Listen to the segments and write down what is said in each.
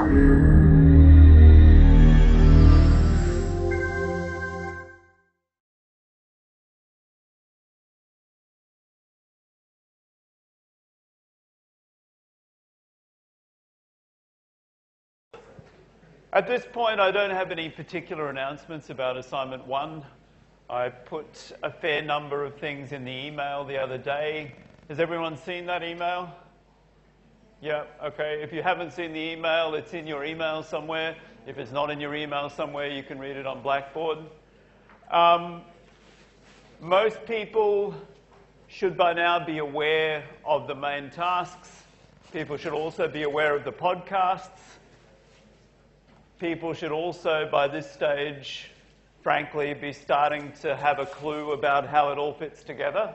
At this point, I don't have any particular announcements about assignment 1. I put a fair number of things in the email the other day. Has everyone seen that email? Yeah, okay. If you haven't seen the email, it's in your email somewhere. If it's not in your email somewhere, you can read it on Blackboard. Most people should by now be aware of the main tasks. People should also be aware of the podcasts. People should also, by this stage, frankly, be starting to have a clue about how it all fits together.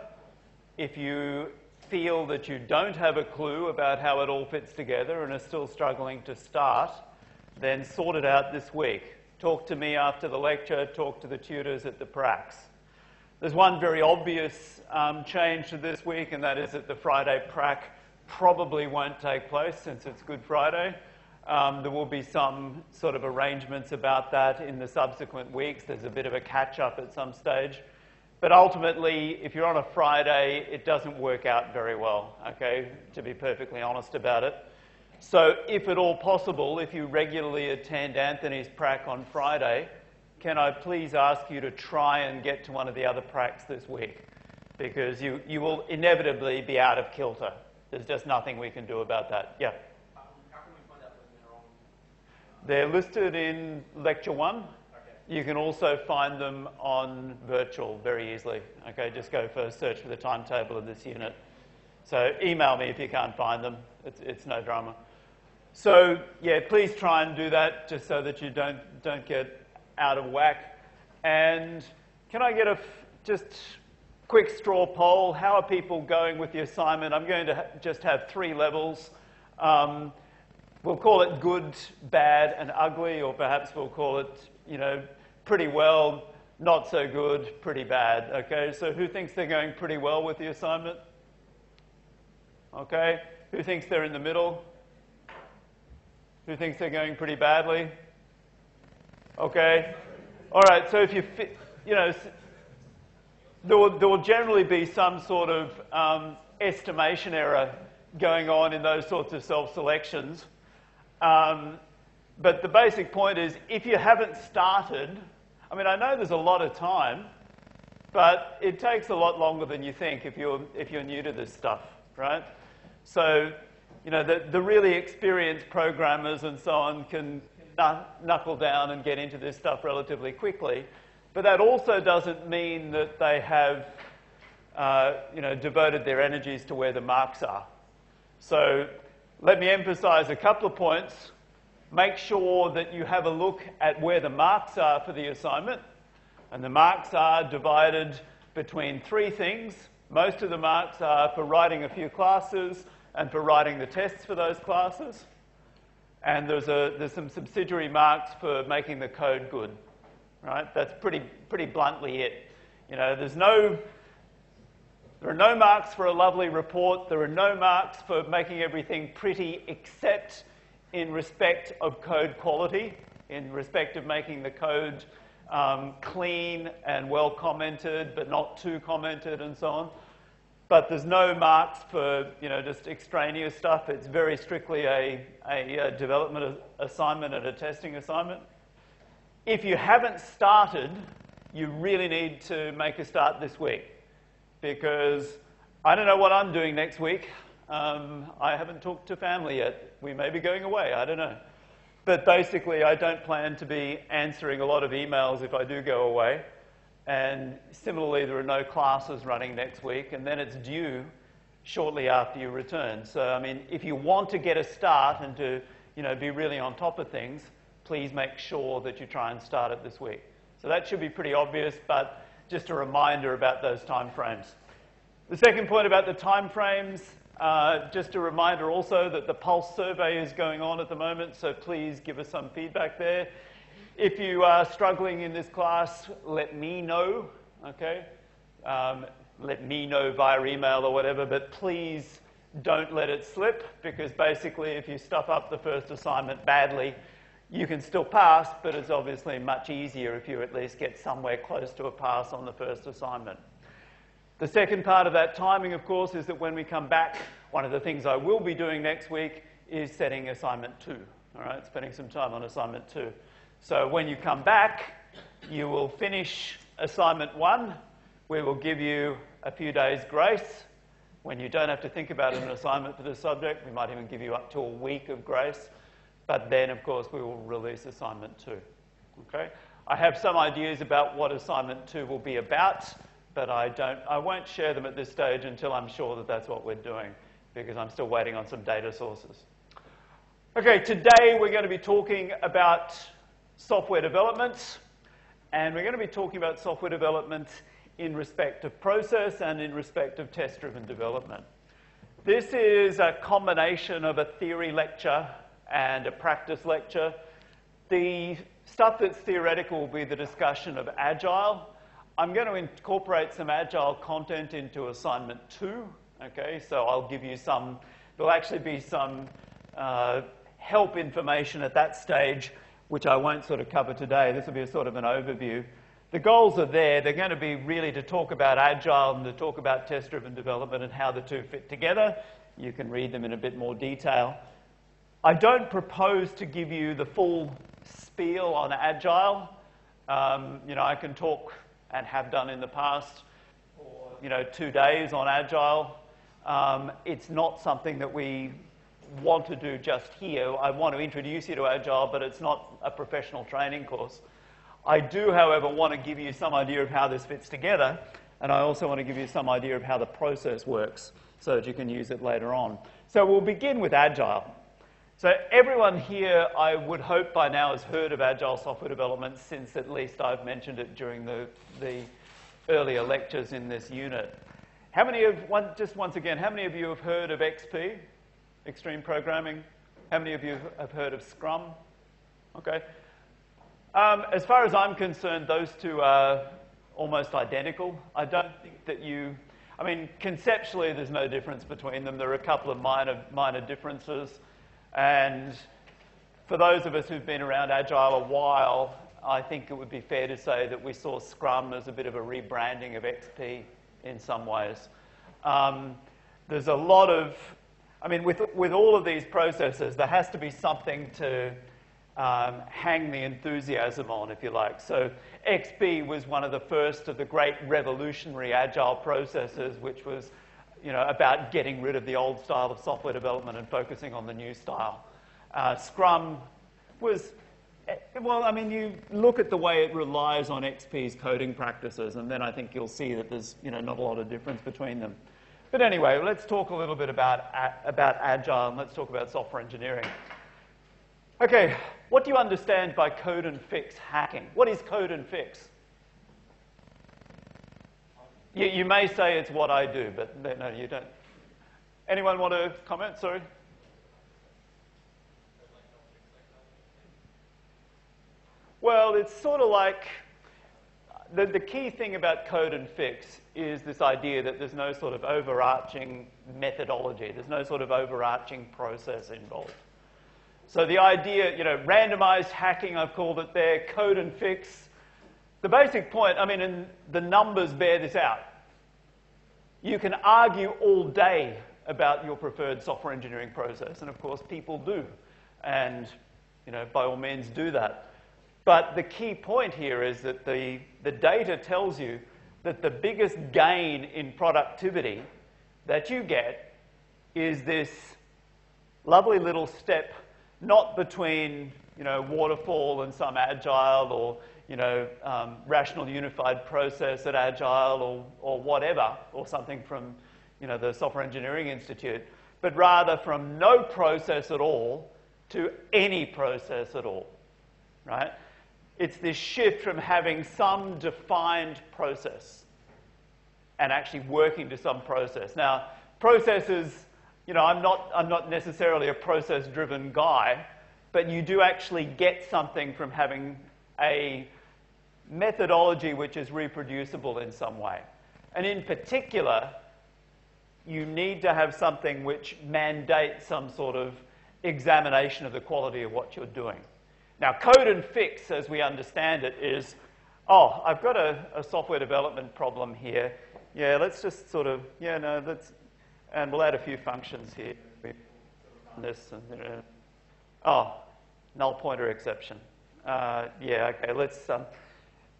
If you feel that you don't have a clue about how it all fits together and are still struggling to start, then sort it out this week. Talk to me after the lecture, talk to the tutors at the pracs. There's one very obvious change to this week, and that is that the Friday prac probably won't take place since it's Good Friday. There will be some sort of arrangements about that in the subsequent weeks. There's a bit of a catch-up at some stage. But ultimately, if you're on a Friday, it doesn't work out very well, okay, to be perfectly honest about it. So if at all possible, if you regularly attend Anthony's prac on Friday, can I please ask you to try and get to one of the other pracs this week? Because you will inevitably be out of kilter. There's just nothing we can do about that. Yeah. They're listed in Lecture 1. Okay. You can also find them on virtual very easily. Okay, just go for search for the timetable of this unit. So email me if you can't find them. It's no drama. So yeah, please try and do that just so that you don't get out of whack. And can I get a just quick straw poll? How are people going with the assignment? I'm going to just have 3 levels. We'll call it good, bad, and ugly, or perhaps we'll call it, pretty well, not so good, pretty bad. Okay, so who thinks they're going pretty well with the assignment? Okay, who thinks they're in the middle? Who thinks they're going pretty badly? Okay, all right. So if there will generally be some sort of estimation error going on in those sorts of self-selections. But the basic point is, if you haven't started, I mean, I know there's a lot of time, but it takes a lot longer than you think if you're new to this stuff, right? So, the really experienced programmers and so on can knuckle down and get into this stuff relatively quickly. But that also doesn't mean that they have, devoted their energies to where the marks are. So let me emphasize a couple of points. Make sure that you have a look at where the marks are for the assignment. And the marks are divided between 3 things. Most of the marks are for writing a few classes and for writing the tests for those classes. And there's some subsidiary marks for making the code good, right? That's pretty bluntly it. There are no marks for a lovely report. There are no marks for making everything pretty, except in respect of code quality, in respect of making the code clean and well commented, but not too commented and so on. But there's no marks for just extraneous stuff. It's very strictly a development assignment and a testing assignment. If you haven't started, you really need to make a start this week, because I don't know what I'm doing next week. I haven't talked to family yet. We may be going away, I don't know. But basically, I don't plan to be answering a lot of emails if I do go away. And similarly, there are no classes running next week, and then it's due shortly after you return. So, I mean, if you want to get a start and to be really on top of things, please make sure that you try and start it this week. So that should be pretty obvious, but just a reminder about those time frames. The second point about the time frames, just a reminder also that the Pulse survey is going on at the moment, so please give us some feedback there. If you are struggling in this class, let me know, okay? Let me know via email or whatever, but please don't let it slip, because basically if you stuff up the first assignment badly, you can still pass, but it's obviously much easier if you at least get somewhere close to a pass on the first assignment. The second part of that timing, of course, is that when we come back, one of the things I will be doing next week is setting assignment 2, all right, spending some time on assignment 2. So when you come back, you will finish assignment 1. We will give you a few days grace. When you don't have to think about an assignment for this subject, we might even give you up to a week of grace. But then, of course, we will release assignment 2. Okay? I have some ideas about what assignment 2 will be about, but I won't share them at this stage until I'm sure that that's what we're doing, because I'm still waiting on some data sources. Okay, today we're going to be talking about software development, and we're going to be talking about software development in respect of process and in respect of test-driven development. This is a combination of a theory lecture and a practice lecture. The stuff that's theoretical will be the discussion of Agile. I'm going to incorporate some Agile content into assignment 2. Okay, so I'll give you there'll actually be some help information at that stage, which I won't sort of cover today. This will be a sort of an overview. The goals are there. They're going to be really to talk about Agile and to talk about test-driven development and how the two fit together. You can read them in a bit more detail. I don't propose to give you the full spiel on Agile. I can talk, and have done in the past, for 2 days on Agile. It's not something that we want to do just here. I want to introduce you to Agile, but it's not a professional training course. I do, however, want to give you some idea of how this fits together, and I also want to give you some idea of how the process works so that you can use it later on. So we'll begin with Agile. So everyone here, I would hope by now, has heard of Agile software development, since at least I've mentioned it during the earlier lectures in this unit. How many of you have heard of XP, Extreme Programming? How many of you have heard of Scrum? Okay. As far as I'm concerned, those two are almost identical. I don't think that conceptually there's no difference between them. There are a couple of minor differences. And for those of us who've been around Agile a while, I think it would be fair to say that we saw Scrum as a bit of a rebranding of XP in some ways. There's a lot of, with all of these processes, there has to be something to hang the enthusiasm on, if you like. So XP was one of the first of the great revolutionary Agile processes, which was about getting rid of the old style of software development and focusing on the new style. Scrum was, you look at the way it relies on XP's coding practices, and then I think you'll see that there's not a lot of difference between them. But anyway, let's talk a little bit about Agile, and let's talk about software engineering. Okay, what do you understand by code and fix hacking? What is code and fix? You may say it's what I do, but no, you don't. Anyone want to comment? Sorry. Well, it's sort of like the key thing about code and fix is this idea that there's no sort of overarching methodology. There's no sort of overarching process involved. So the idea, randomized hacking, I've called it there, code and fix. The basic point, and the numbers bear this out. You can argue all day about your preferred software engineering process, and of course people do, and by all means do that. But the key point here is that the data tells you that the biggest gain in productivity that you get is this lovely little step, not between waterfall and some Agile, or rational unified process at Agile, or whatever, or something from the Software Engineering Institute, but rather from no process at all to any process at all, right? It's this shift from having some defined process and actually working to some process. Now, processes, I'm not necessarily a process-driven guy, but you do actually get something from having a methodology which is reproducible in some way. And in particular, you need to have something which mandates some sort of examination of the quality of what you're doing. Now, code and fix, as we understand it, is, oh, I've got a software development problem here. Yeah, let's just sort of, and we'll add a few functions here. This and, oh, null pointer exception. Yeah, okay, let's,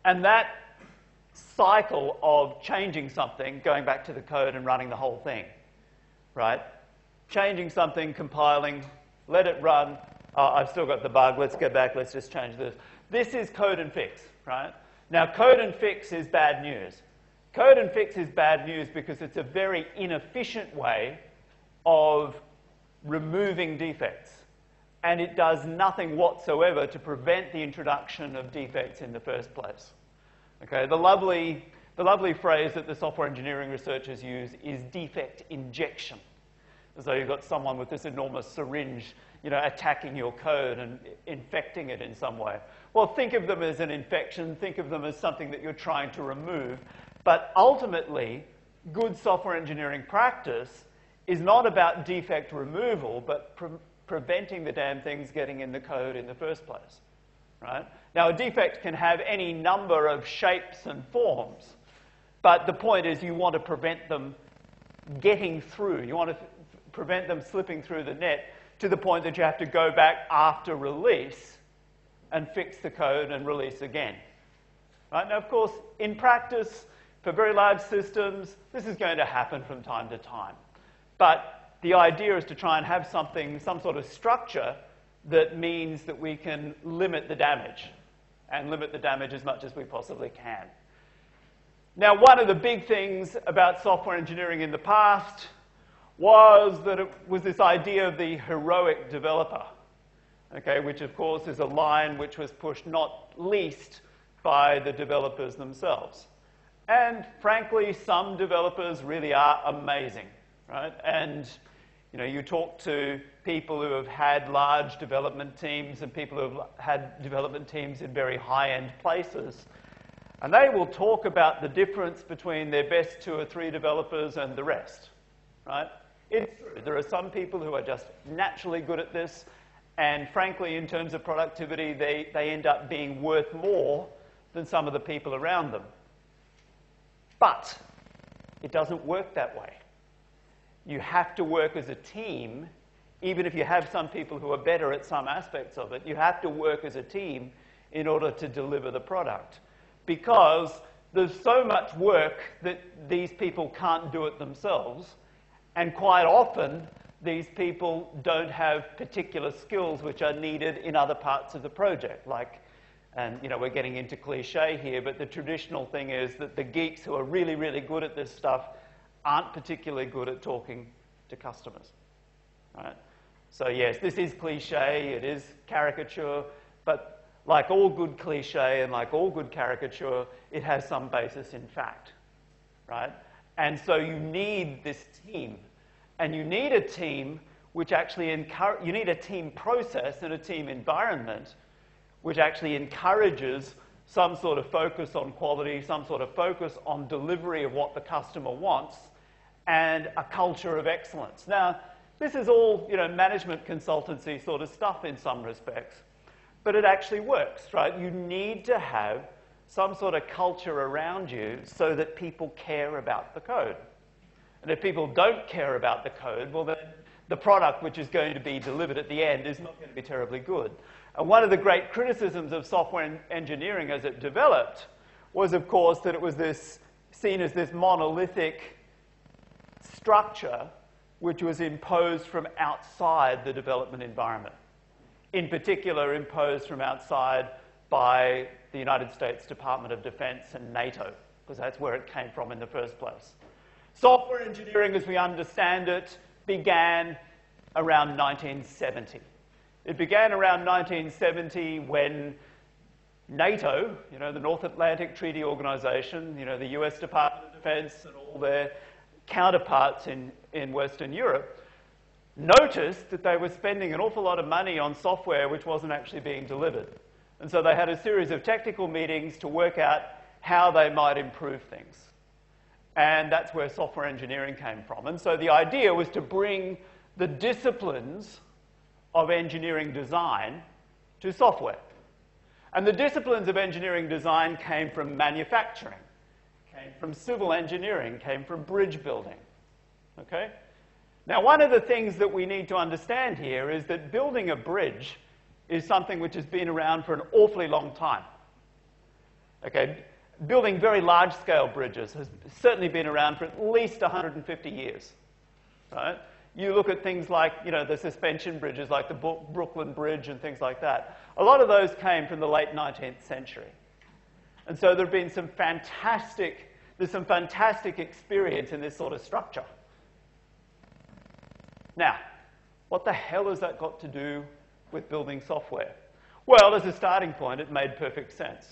and that cycle of changing something, going back to the code and running the whole thing, right? Changing something, compiling, let it run. Oh, I've still got the bug. Let's go back. Let's just change this. This is code and fix, right? Now, code and fix is bad news. Code and fix is bad news because it's a very inefficient way of removing defects. And it does nothing whatsoever to prevent the introduction of defects in the first place. Okay, the lovely phrase that the software engineering researchers use is defect injection. As though you've got someone with this enormous syringe, attacking your code and infecting it in some way. Well, think of them as an infection. Think of them as something that you're trying to remove. But ultimately, good software engineering practice is not about defect removal, but preventing the damn things getting in the code in the first place, right? Now, a defect can have any number of shapes and forms, but the point is you want to prevent them getting through. You want to prevent them slipping through the net to the point that you have to go back after release and fix the code and release again. Right? Now, of course, in practice, for very large systems, this is going to happen from time to time. But the idea is to try and have some sort of structure that means that we can limit the damage, and limit the damage as much as we possibly can. Now, one of the big things about software engineering in the past was that it was this idea of the heroic developer, okay, which of course is a line which was pushed not least by the developers themselves. And frankly, some developers really are amazing, right? And you talk to people who have had large development teams and people who have had development teams in very high-end places, and they will talk about the difference between their best 2 or 3 developers and the rest, right? It's true. There are some people who are just naturally good at this, and frankly, in terms of productivity, they end up being worth more than some of the people around them. But it doesn't work that way. You have to work as a team, even if you have some people who are better at some aspects of it. You have to work as a team in order to deliver the product, because there's so much work that these people can't do it themselves, and quite often these people don't have particular skills which are needed in other parts of the project. And we're getting into cliche here, but the traditional thing is that the geeks who are really, really good at this stuff aren't particularly good at talking to customers, right? So yes, this is cliche, it is caricature, but like all good cliche and like all good caricature, it has some basis in fact, right? And so you need this team, and you need a team which actually you need a team process and a team environment which actually encourages some sort of focus on quality, some sort of focus on delivery of what the customer wants, and a culture of excellence. Now, this is all, management consultancy sort of stuff in some respects, but it actually works, right? You need to have some sort of culture around you so that people care about the code. And if people don't care about the code, well, then the product which is going to be delivered at the end is not going to be terribly good. And one of the great criticisms of software engineering as it developed was, of course, that it was seen as this monolithic structure which was imposed from outside the development environment. In particular, imposed from outside by the United States Department of Defense and NATO, because that's where it came from in the first place. Software engineering, as we understand it, began around 1970. It began around 1970 when NATO, the North Atlantic Treaty Organization, the US Department of Defense and all their counterparts in Western Europe, noticed that they were spending an awful lot of money on software which wasn't actually being delivered. And so they had a series of technical meetings to work out how they might improve things. And that's where software engineering came from. And so the idea was to bring the disciplines of engineering design to software. And the disciplines of engineering design came from manufacturing, came from civil engineering, came from bridge building. Okay? Now, one of the things that we need to understand here is that building a bridge is something which has been around for an awfully long time. Okay? Building very large-scale bridges has certainly been around for at least 150 years. Right? You look at things like, you know, the suspension bridges, like the Brooklyn Bridge and things like that. A lot of those came from the late 19th century. And so there's some fantastic experience in this sort of structure. Now, what the hell has that got to do with building software? Well, as a starting point, it made perfect sense.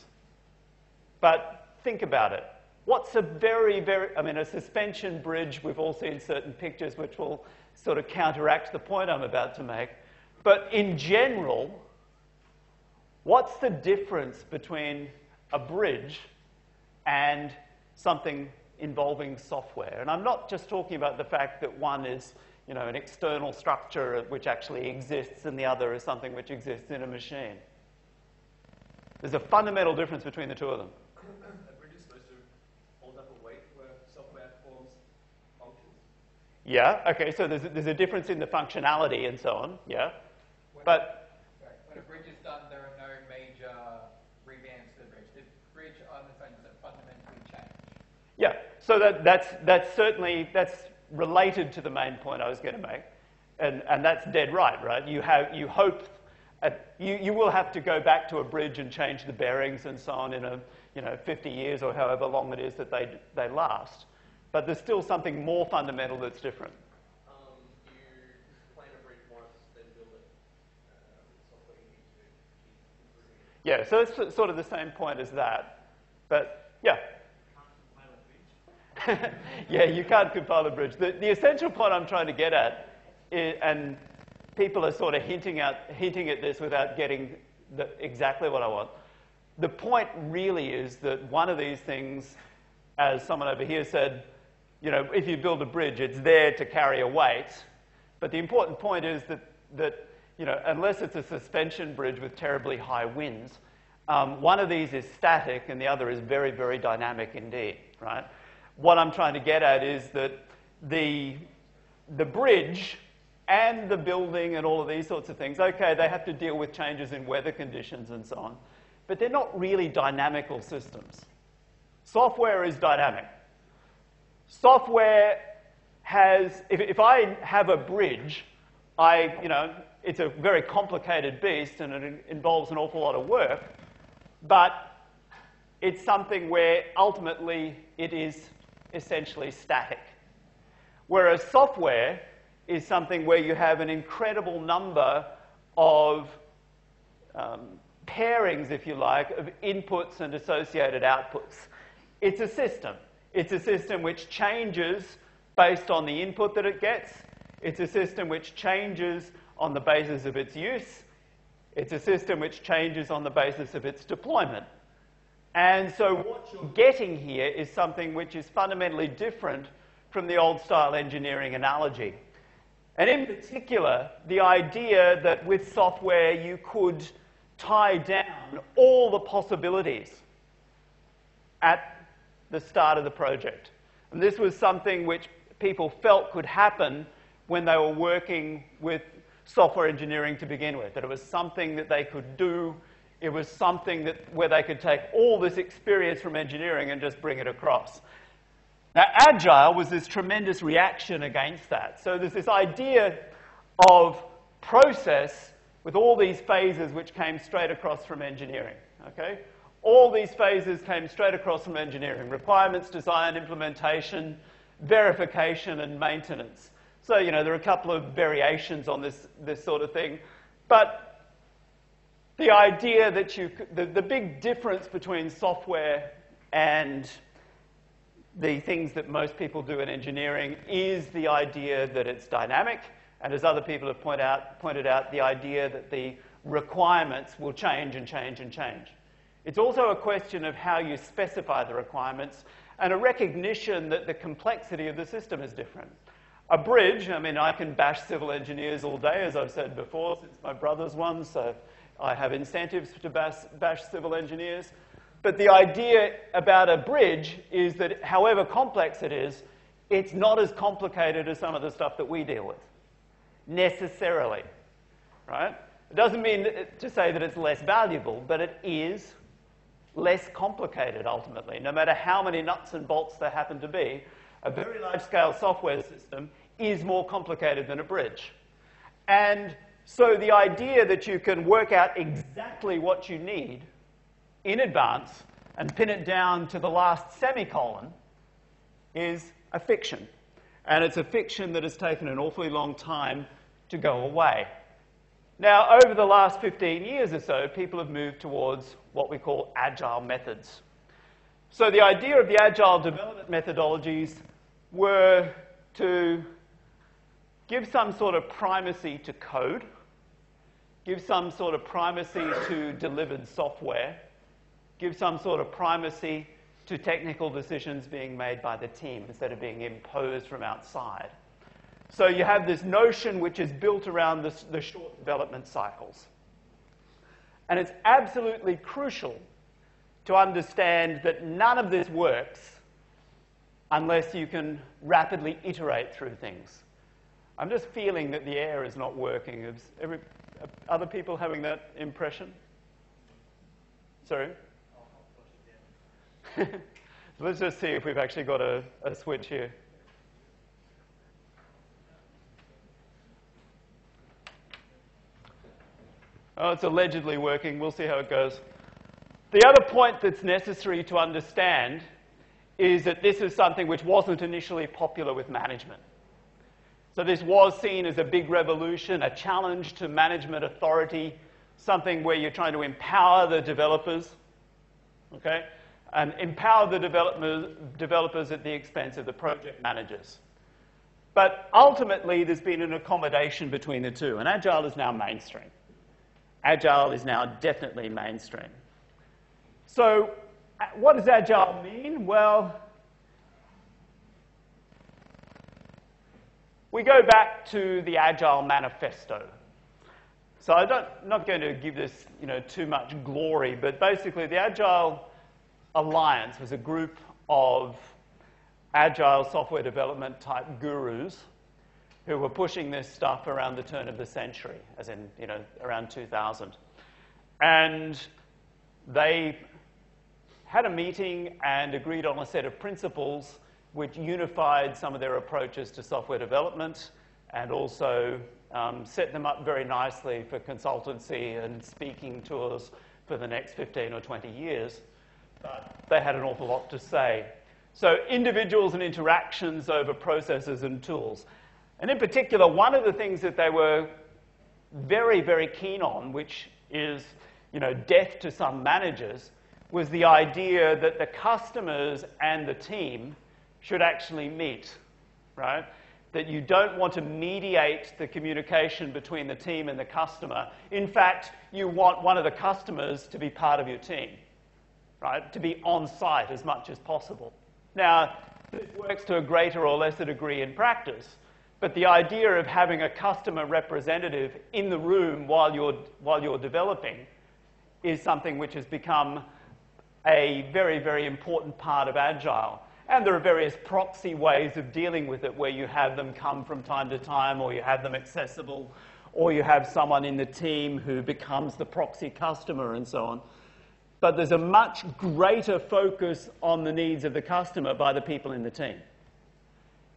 But think about it. What's a a suspension bridge, we've all seen certain pictures which will sort of counteract the point I'm about to make. But in general, what's the difference between a bridge and something involving software? And I'm not just talking about the fact that one is, you know, an external structure which actually exists and the other is something which exists in a machine. There's a fundamental difference between the two of them. A bridge is supposed to hold up a weight where software performs functions? Yeah, okay, so there's a difference in the functionality and so on, yeah. When a bridge is done, there are no major revamps to the bridge. The bridge on its own doesn't fundamentally change. Yeah, so that's related to the main point I was going to make, and that's dead right? You hope you will have to go back to a bridge and change the bearings and so on in 50 years or however long it is that they last, but there's still something more fundamental that's different. You plan a bridge once, then build it. Software you need to keep improving. Yeah, so it's sort of the same point as that, but yeah. Yeah, you can't compile a bridge. The essential point I'm trying to get at, and people are sort of hinting at this without getting exactly what I want. The point really is that one of these things, as someone over here said, you know, if you build a bridge, it's there to carry a weight. But the important point is that you know, unless it's a suspension bridge with terribly high winds, one of these is static and the other is very, very dynamic indeed, right? What I'm trying to get at is that the bridge and the building and all of these sorts of things, okay, they have to deal with changes in weather conditions and so on, but they're not really dynamical systems. Software is dynamic. Software has, if I have a bridge, it's a very complicated beast and it involves an awful lot of work, but it's something where ultimately it is essentially static. Whereas software is something where you have an incredible number of pairings, if you like, of inputs and associated outputs. It's a system. It's a system which changes based on the input that it gets. It's a system which changes on the basis of its use. It's a system which changes on the basis of its deployment. And so what you're getting here is something which is fundamentally different from the old-style engineering analogy. And in particular, the idea that with software you could tie down all the possibilities at the start of the project. And this was something which people felt could happen when they were working with software engineering to begin with, that it was something that they could do. It was something where they could take all this experience from engineering and just bring it across. Now, Agile was this tremendous reaction against that. So there's this idea of process with all these phases which came straight across from engineering. Okay? All these phases came straight across from engineering: requirements, design, implementation, verification, and maintenance. So, you know, there are a couple of variations on this sort of thing, but the idea that the big difference between software and the things that most people do in engineering is the idea that it's dynamic, and as other people have pointed out, the idea that the requirements will change and change and change. It's also a question of how you specify the requirements and a recognition that the complexity of the system is different. A bridge, I mean, I can bash civil engineers all day, as I've said before, since my brother's one, so I have incentives to bash civil engineers. But the idea about a bridge is that however complex it is, it's not as complicated as some of the stuff that we deal with, necessarily, right? It doesn't mean to say that it's less valuable, but it is less complicated, ultimately. No matter how many nuts and bolts there happen to be, a very large-scale software system is more complicated than a bridge. And so the idea that you can work out exactly what you need in advance and pin it down to the last semicolon is a fiction. And it's a fiction that has taken an awfully long time to go away. Now, over the last 15 years or so, people have moved towards what we call agile methods. So the idea of the agile development methodologies were to give some sort of primacy to code, give some sort of primacy to delivered software, give some sort of primacy to technical decisions being made by the team instead of being imposed from outside. So you have this notion which is built around the short development cycles. And it's absolutely crucial to understand that none of this works unless you can rapidly iterate through things. I'm just feeling that the air is not working. Is other people having that impression? Sorry? Let's just see if we've actually got a switch here. Oh, it's allegedly working. We'll see how it goes. The other point that's necessary to understand is that this is something which wasn't initially popular with management. So this was seen as a big revolution, a challenge to management authority, something where you're trying to empower the developers, okay? And empower the developers at the expense of the project managers. But ultimately, there's been an accommodation between the two, and Agile is now mainstream. Agile is now definitely mainstream. So what does Agile mean? Well, we go back to the Agile Manifesto. So I'm not going to give this too much glory, but basically the Agile Alliance was a group of Agile software development type gurus who were pushing this stuff around the turn of the century, as in, around 2000. And they had a meeting and agreed on a set of principles which unified some of their approaches to software development and also set them up very nicely for consultancy and speaking tours for the next 15 or 20 years. But they had an awful lot to say. So individuals and interactions over processes and tools. And in particular, one of the things that they were very, very keen on, which is, death to some managers, was the idea that the customers and the team should actually meet, right? That you don't want to mediate the communication between the team and the customer. In fact, you want one of the customers to be part of your team, right? To be on site as much as possible. Now, this works to a greater or lesser degree in practice. But the idea of having a customer representative in the room while you're developing is something which has become a very, very important part of Agile. And there are various proxy ways of dealing with it where you have them come from time to time, or you have them accessible, or you have someone in the team who becomes the proxy customer and so on. But there's a much greater focus on the needs of the customer by the people in the team.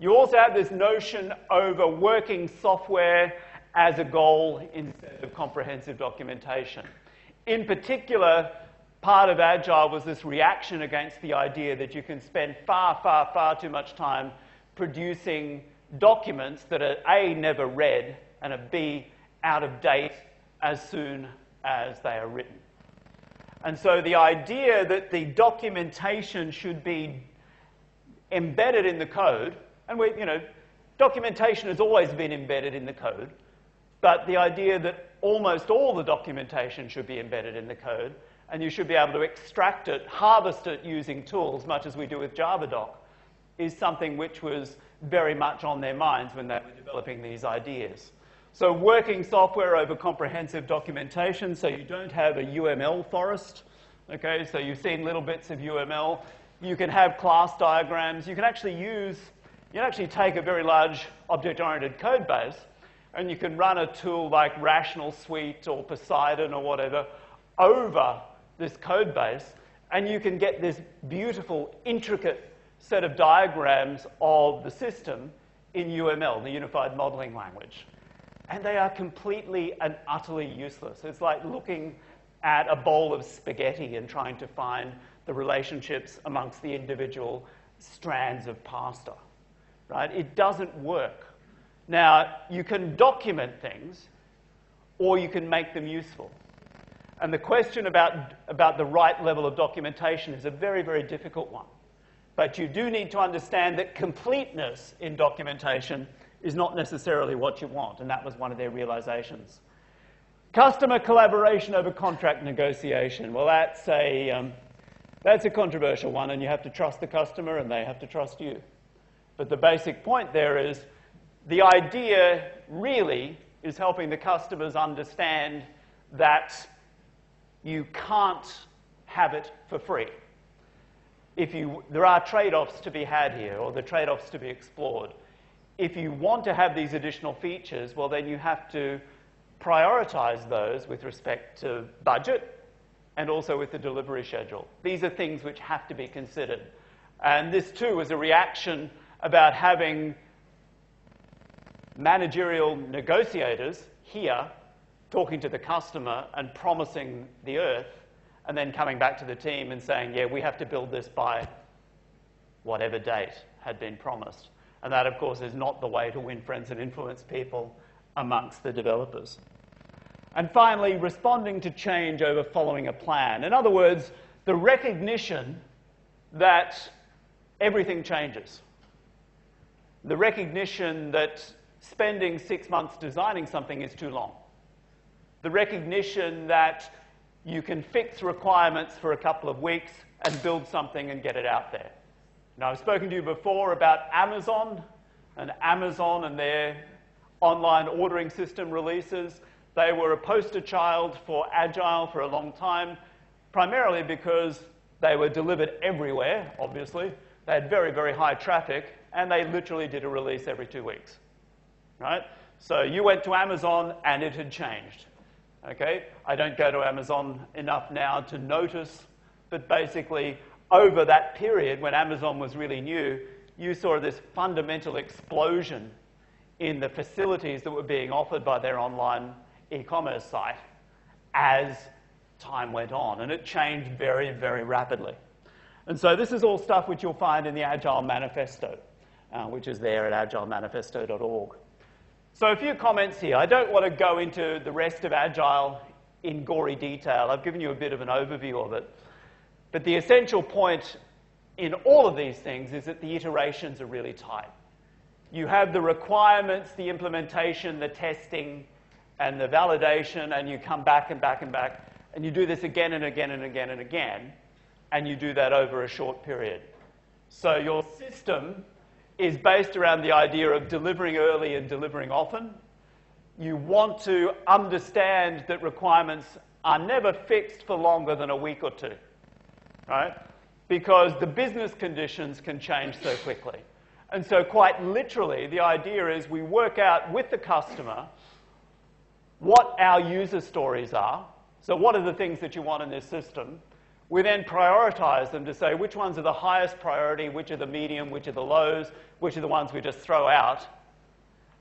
You also have this notion over working software as a goal instead of comprehensive documentation. In particular, part of Agile was this reaction against the idea that you can spend far, far, far too much time producing documents that are A, never read, and are B, out of date as soon as they are written. And so the idea that the documentation should be embedded in the code, and documentation has always been embedded in the code, but the idea that almost all the documentation should be embedded in the code, and you should be able to extract it, harvest it using tools, much as we do with JavaDoc, is something which was very much on their minds when they were developing these ideas. So working software over comprehensive documentation, so you don't have a UML forest. Okay, so you've seen little bits of UML. You can have class diagrams. You can actually take a very large object-oriented code base, and you can run a tool like Rational Suite or Poseidon or whatever over this code base, and you can get this beautiful, intricate set of diagrams of the system in UML, the Unified Modeling Language. And they are completely and utterly useless. It's like looking at a bowl of spaghetti and trying to find the relationships amongst the individual strands of pasta, right? It doesn't work. Now, you can document things, or you can make them useful. And the question about the right level of documentation is a very, very difficult one. But you do need to understand that completeness in documentation is not necessarily what you want, and that was one of their realizations. Customer collaboration over contract negotiation. Well, that's a controversial one, and you have to trust the customer, and they have to trust you. But the basic point there is the idea really is helping the customers understand that you can't have it for free. There are trade-offs to be had here, or the trade-offs to be explored. If you want to have these additional features, well, then you have to prioritize those with respect to budget and also with the delivery schedule. These are things which have to be considered. And this, too, is a reaction about having managerial negotiators here talking to the customer and promising the earth, and then coming back to the team and saying, yeah, we have to build this by whatever date had been promised. And that, of course, is not the way to win friends and influence people amongst the developers. And finally, responding to change over following a plan. In other words, the recognition that everything changes. The recognition that spending 6 months designing something is too long. The recognition that you can fix requirements for a couple of weeks and build something and get it out there. Now, I've spoken to you before about Amazon and their online ordering system releases. They were a poster child for Agile for a long time, primarily because they were delivered everywhere, obviously. They had very, very high traffic, and they literally did a release every 2 weeks, right? So you went to Amazon, and it had changed. Okay, I don't go to Amazon enough now to notice, but basically over that period when Amazon was really new, you saw this fundamental explosion in the facilities that were being offered by their online e-commerce site as time went on, and it changed very, very rapidly. And so this is all stuff which you'll find in the Agile Manifesto, which is there at agilemanifesto.org. So a few comments here. I don't want to go into the rest of Agile in gory detail. I've given you a bit of an overview of it. But the essential point in all of these things is that the iterations are really tight. You have the requirements, the implementation, the testing, and the validation, and you come back and back and back, and you do this again and again and again and again, and you do that over a short period. So your system is based around the idea of delivering early and delivering often. You want to understand that requirements are never fixed for longer than a week or two, right? Because the business conditions can change so quickly. And so quite literally, the idea is we work out with the customer what our user stories are. So what are the things that you want in this system? We then prioritize them to say which ones are the highest priority, which are the medium, which are the lows, which are the ones we just throw out.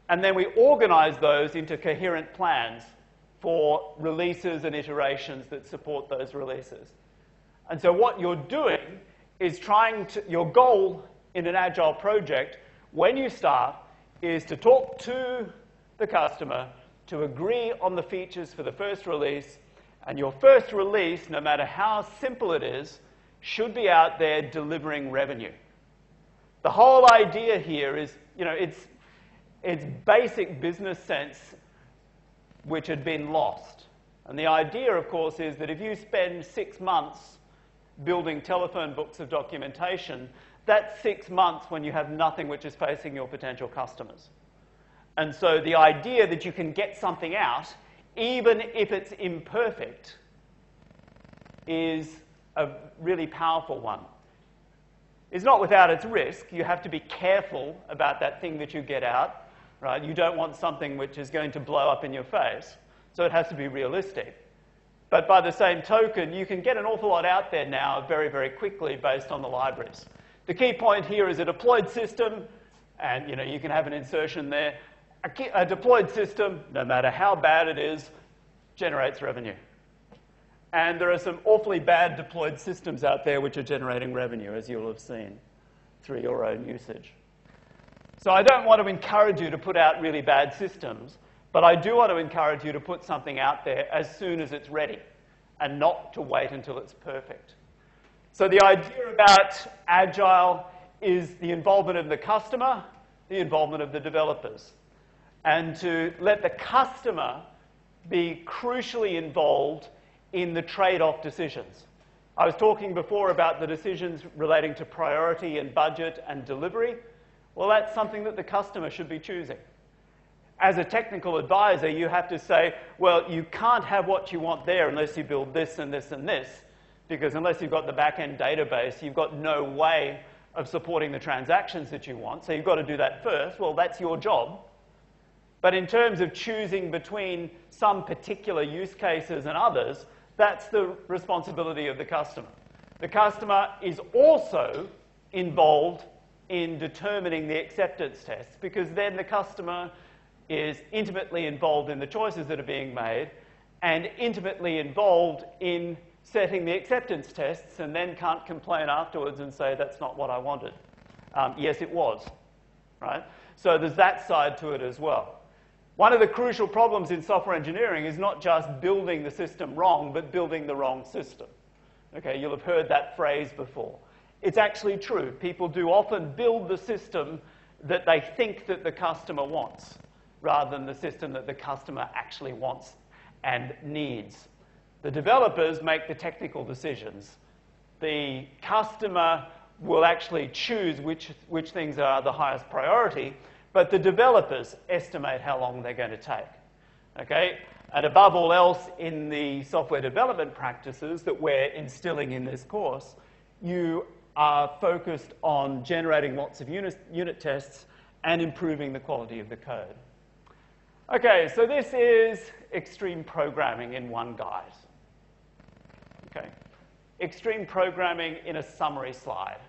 And then we organize those into coherent plans for releases and iterations that support those releases. And so what you're doing is your goal in an Agile project, when you start, is to talk to the customer, to agree on the features for the first release, and your first release, no matter how simple it is, should be out there delivering revenue. The whole idea here is, it's basic business sense which had been lost. And the idea, of course, is that if you spend 6 months building telephone books of documentation, that's 6 months when you have nothing which is facing your potential customers. And so the idea that you can get something out, even if it's imperfect, is a really powerful one. It's not without its risk. You have to be careful about that thing that you get out, right? You don't want something which is going to blow up in your face, so it has to be realistic. But by the same token, you can get an awful lot out there now very, very quickly based on the libraries. The key point here is a deployed system, and you can have an insertion there. A deployed system, no matter how bad it is, generates revenue. And there are some awfully bad deployed systems out there which are generating revenue, as you'll have seen through your own usage. So I don't want to encourage you to put out really bad systems, but I do want to encourage you to put something out there as soon as it's ready and not to wait until it's perfect. So the idea about Agile is the involvement of the customer, the involvement of the developers, and to let the customer be crucially involved in the trade-off decisions. I was talking before about the decisions relating to priority and budget and delivery. Well, that's something that the customer should be choosing. As a technical advisor, you have to say, well, you can't have what you want there unless you build this and this and this, because unless you've got the back-end database, you've got no way of supporting the transactions that you want, so you've got to do that first. Well, that's your job. But in terms of choosing between some particular use cases and others, that's the responsibility of the customer. The customer is also involved in determining the acceptance tests, because then the customer is intimately involved in the choices that are being made and intimately involved in setting the acceptance tests, and then can't complain afterwards and say, that's not what I wanted. Yes, it was, right? So there's that side to it as well. One of the crucial problems in software engineering is not just building the system wrong, but building the wrong system. Okay, you'll have heard that phrase before. It's actually true. People do often build the system that they think that the customer wants, rather than the system that the customer actually wants and needs. The developers make the technical decisions. The customer will actually choose which things are the highest priority, but the developers estimate how long they're going to take. Okay? And above all else, in the software development practices that we're instilling in this course, you are focused on generating lots of unit tests and improving the quality of the code. Okay, so this is extreme programming in one guise. Okay, extreme programming in a summary slide.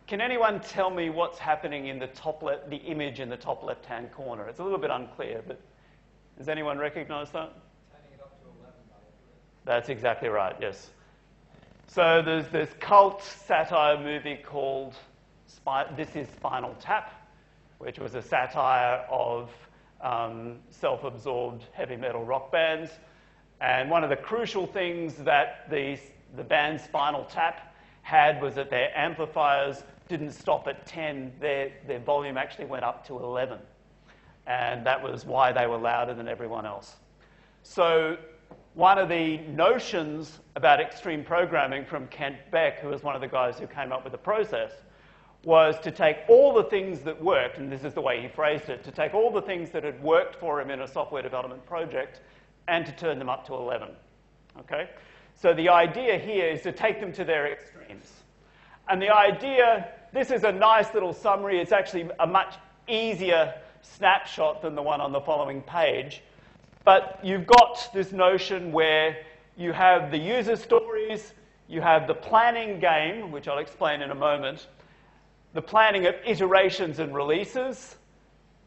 Can anyone tell me what's happening in the the image in the top left-hand corner? It's a little bit unclear, but does anyone recognize that? Turning it up to 11 by the That's exactly right, yes. So there's this cult satire movie called This Is Spinal Tap, which was a satire of self-absorbed heavy metal rock bands. And one of the crucial things that the band Spinal Tap had was that their amplifiers didn't stop at 10. Their volume actually went up to 11. And that was why they were louder than everyone else. So one of the notions about extreme programming from Kent Beck, who was one of the guys who came up with the process, was to take all the things that worked, and this is the way he phrased it, to take all the things that had worked for him in a software development project and to turn them up to 11. Okay? So the idea here is to take them to their extremes. And the idea, this is a nice little summary. It's actually a much easier snapshot than the one on the following page. But you've got this notion where you have the user stories, you have the planning game, which I'll explain in a moment, the planning of iterations and releases,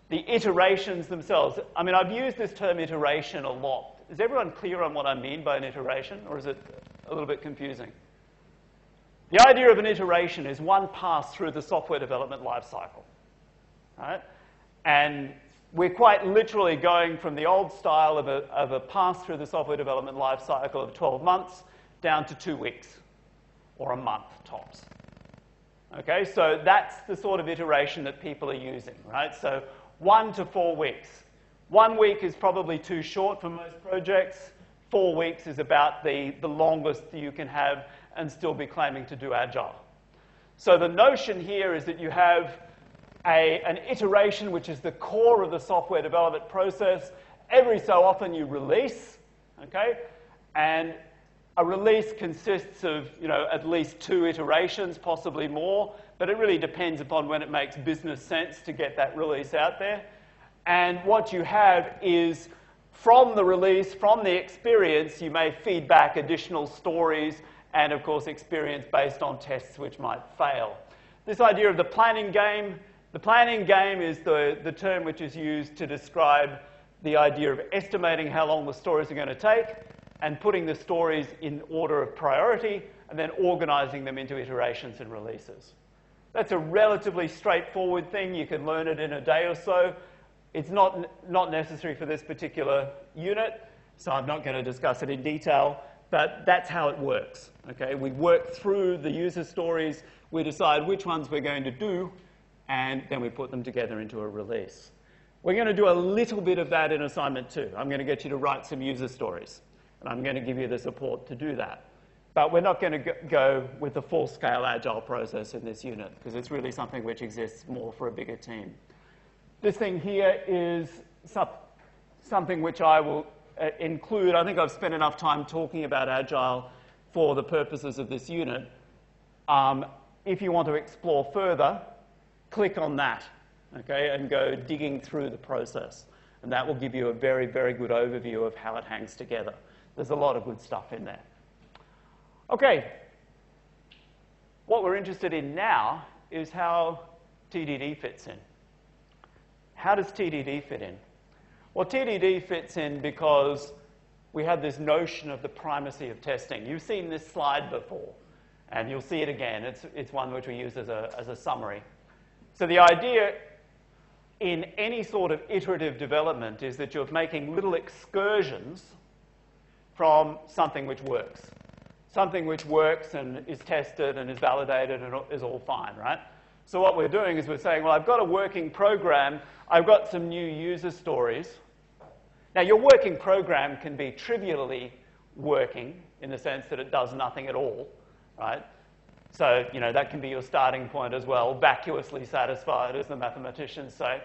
the iterations themselves. I mean, I've used this term iteration a lot. Is everyone clear on what I mean by an iteration, or is it a little bit confusing? The idea of an iteration is one pass through the software development lifecycle, right? And we're quite literally going from the old style of a pass through the software development lifecycle of 12 months down to 2 weeks or a month tops. Okay, so that's the sort of iteration that people are using, right? So 1 to 4 weeks. 1 week is probably too short for most projects. 4 weeks is about the longest you can have and still be claiming to do Agile. So the notion here is that you have an iteration, which is the core of the software development process. Every so often you release, okay? And a release consists of, at least 2 iterations, possibly more, but it really depends upon when it makes business sense to get that release out there. And what you have is, from the release, from the experience, you may feed back additional stories and, of course, experience based on tests which might fail. This idea of the planning game is the term which is used to describe the idea of estimating how long the stories are going to take and putting the stories in order of priority and then organizing them into iterations and releases. That's a relatively straightforward thing. You can learn it in a day or so. It's not necessary for this particular unit, so I'm not going to discuss it in detail, but that's how it works. Okay? We work through the user stories, we decide which ones we're going to do, and then we put them together into a release. We're going to do a little bit of that in assignment 2. I'm going to get you to write some user stories, and I'm going to give you the support to do that. But we're not going to go with the full-scale Agile process in this unit, because it's really something which exists more for a bigger team. This thing here is something which I will include. I think I've spent enough time talking about Agile for the purposes of this unit. If you want to explore further, click on that, okay, and go digging through the process. And that will give you a very, very good overview of how it hangs together. There's a lot of good stuff in there. Okay, what we're interested in now is how TDD fits in. How does TDD fit in? Well, TDD fits in because we have this notion of the primacy of testing. You've seen this slide before, and you'll see it again. It's one which we use as a summary. So the idea in any sort of iterative development is that you're making little excursions from something which works. Something which works and is tested and is validated and is all fine, right? So what we're doing is we're saying, well, I've got a working program. I've got some new user stories. Now, your working program can be trivially working in the sense that it does nothing at all, right? So, that can be your starting point as well, vacuously satisfied, as the mathematicians say.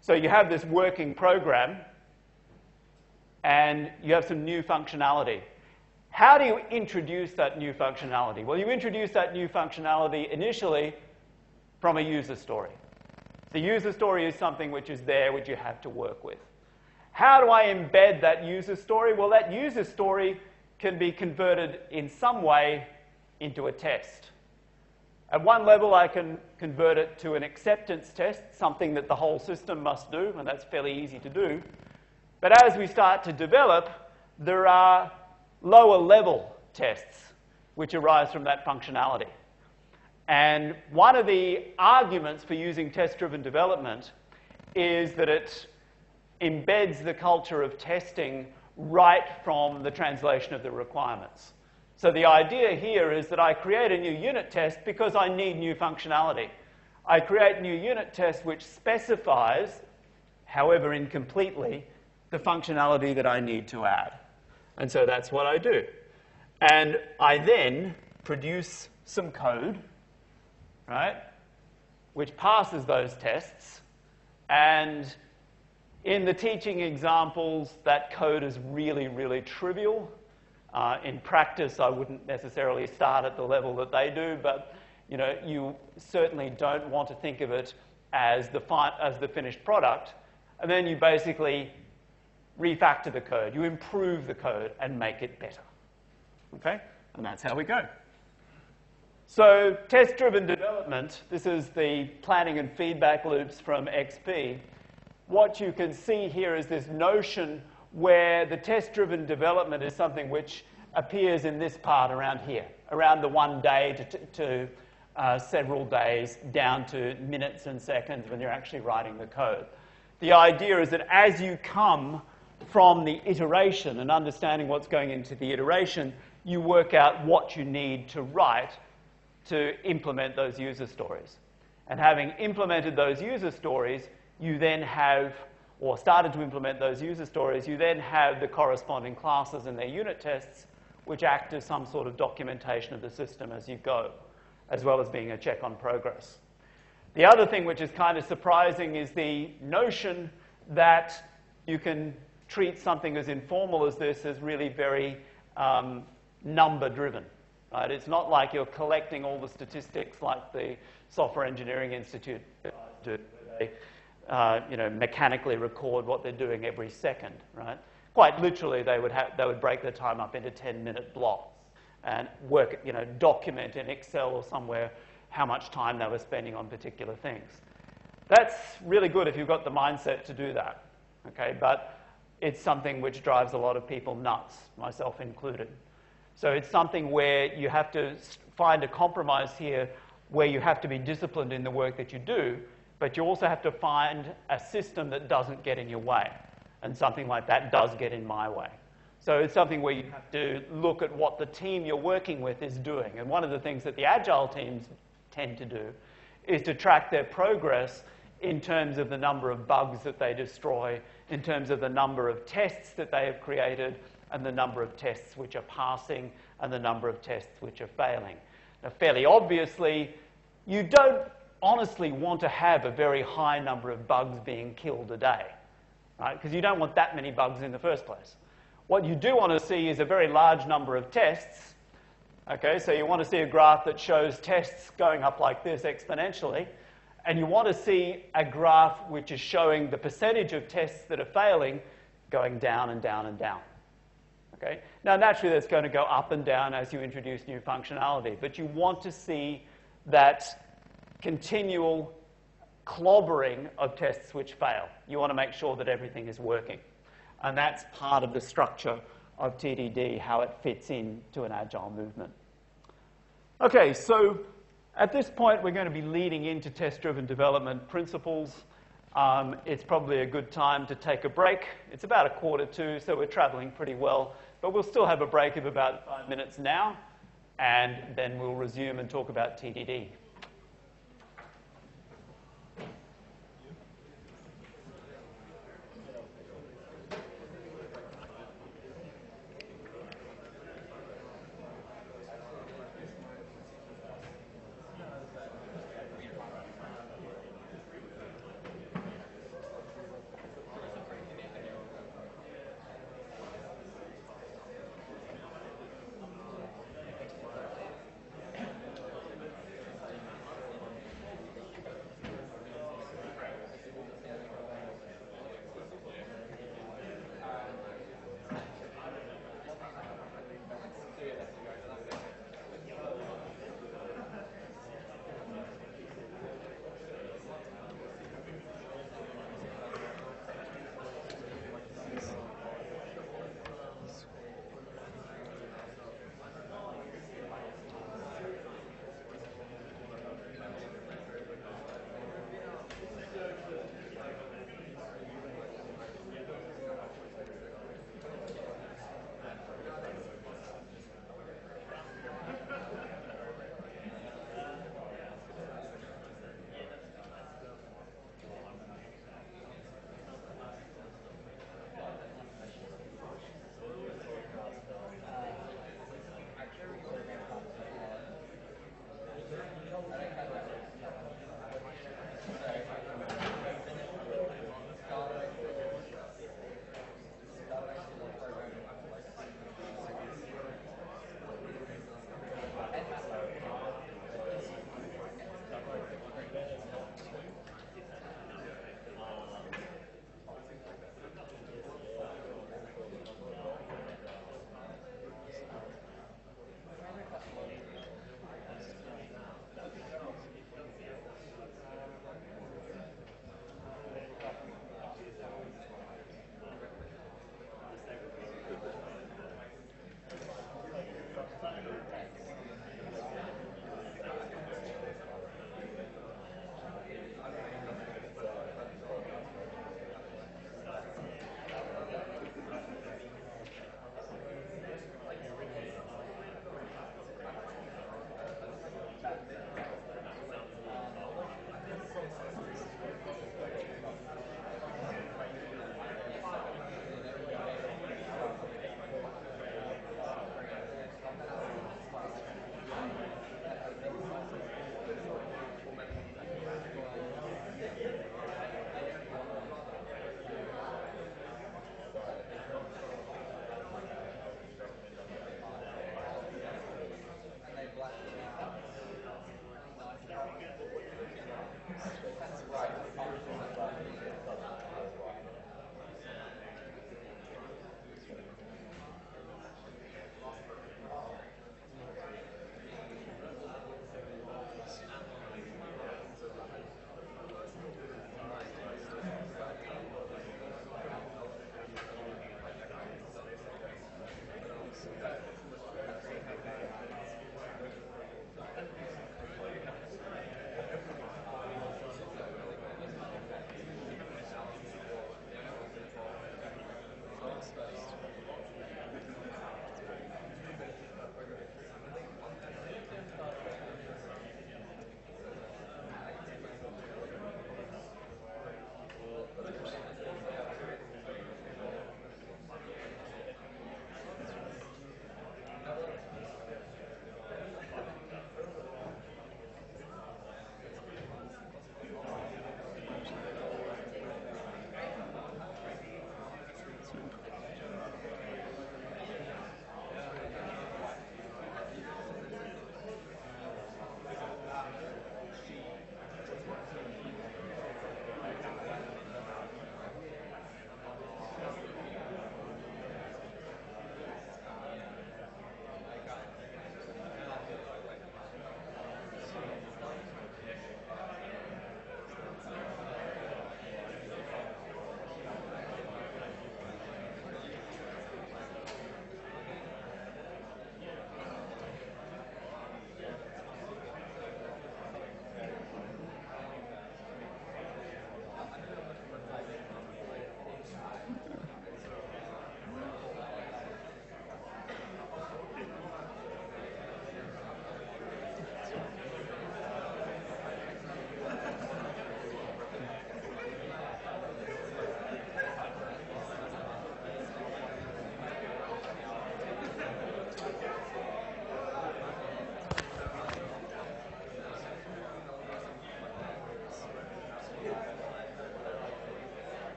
So you have this working program, and you have some new functionality. How do you introduce that new functionality? Well, you introduce that new functionality initially from a user story. The user story is something which is there, which you have to work with. How do I embed that user story? Well, that user story can be converted in some way into a test. At one level, I can convert it to an acceptance test, something that the whole system must do, and that's fairly easy to do. But as we start to develop, there are lower level tests which arise from that functionality. And one of the arguments for using test-driven development is that it embeds the culture of testing right from the translation of the requirements. So the idea here is that I create a new unit test because I need new functionality. I create new unit tests which specifies, however incompletely, the functionality that I need to add. And so that's what I do. And I then produce some code, right, which passes those tests. And in the teaching examples, that code is really, really trivial. In practice, I wouldn't necessarily start at the level that they do, but you certainly don't want to think of it as the finished product. And then you basically refactor the code. You improve the code and make it better. Okay? And that's how we go. So test-driven development, this is the planning and feedback loops from XP. What you can see here is this notion where the test-driven development is something which appears in this part around here, around the 1 day to several days, down to minutes and seconds when you're actually writing the code. The idea is that as you come from the iteration and understanding what's going into the iteration, you work out what you need to write to implement those user stories. And having implemented those user stories, you then have or started to implement those user stories, you then have the corresponding classes and their unit tests, which act as some sort of documentation of the system as you go, as well as being a check on progress. The other thing which is kind of surprising is the notion that you can treat something as informal as this as really very number-driven. Right? It's not like you're collecting all the statistics like the Software Engineering Institute do. They mechanically record what they're doing every second. Right? Quite literally, they would break their time up into 10-minute blocks and work, document in Excel or somewhere how much time they were spending on particular things. That's really good if you've got the mindset to do that. Okay, but it's something which drives a lot of people nuts, myself included. So it's something where you have to find a compromise here where you have to be disciplined in the work that you do, but you also have to find a system that doesn't get in your way. And something like that does get in my way. So it's something where you have to look at what the team you're working with is doing. And one of the things that the Agile teams tend to do is to track their progress in terms of the number of bugs that they destroy, in terms of the number of tests that they have created, and the number of tests which are passing, and the number of tests which are failing. Now, fairly obviously, you don't honestly want to have a very high number of bugs being killed a day, right? Because you don't want that many bugs in the first place. What you do want to see is a very large number of tests. Okay, so you want to see a graph that shows tests going up like this exponentially, and you want to see a graph which is showing the percentage of tests that are failing going down and down and down. Okay? Now, naturally, that's going to go up and down as you introduce new functionality, but you want to see that continual clobbering of tests which fail. You want to make sure that everything is working. And that's part of the structure of TDD, how it fits into an Agile movement. Okay, so at this point, we're going to be leading into test-driven development principles. It's probably a good time to take a break. It's about 1:45, so we're traveling pretty well. But we'll still have a break of about 5 minutes now, and then we'll resume and talk about TDD.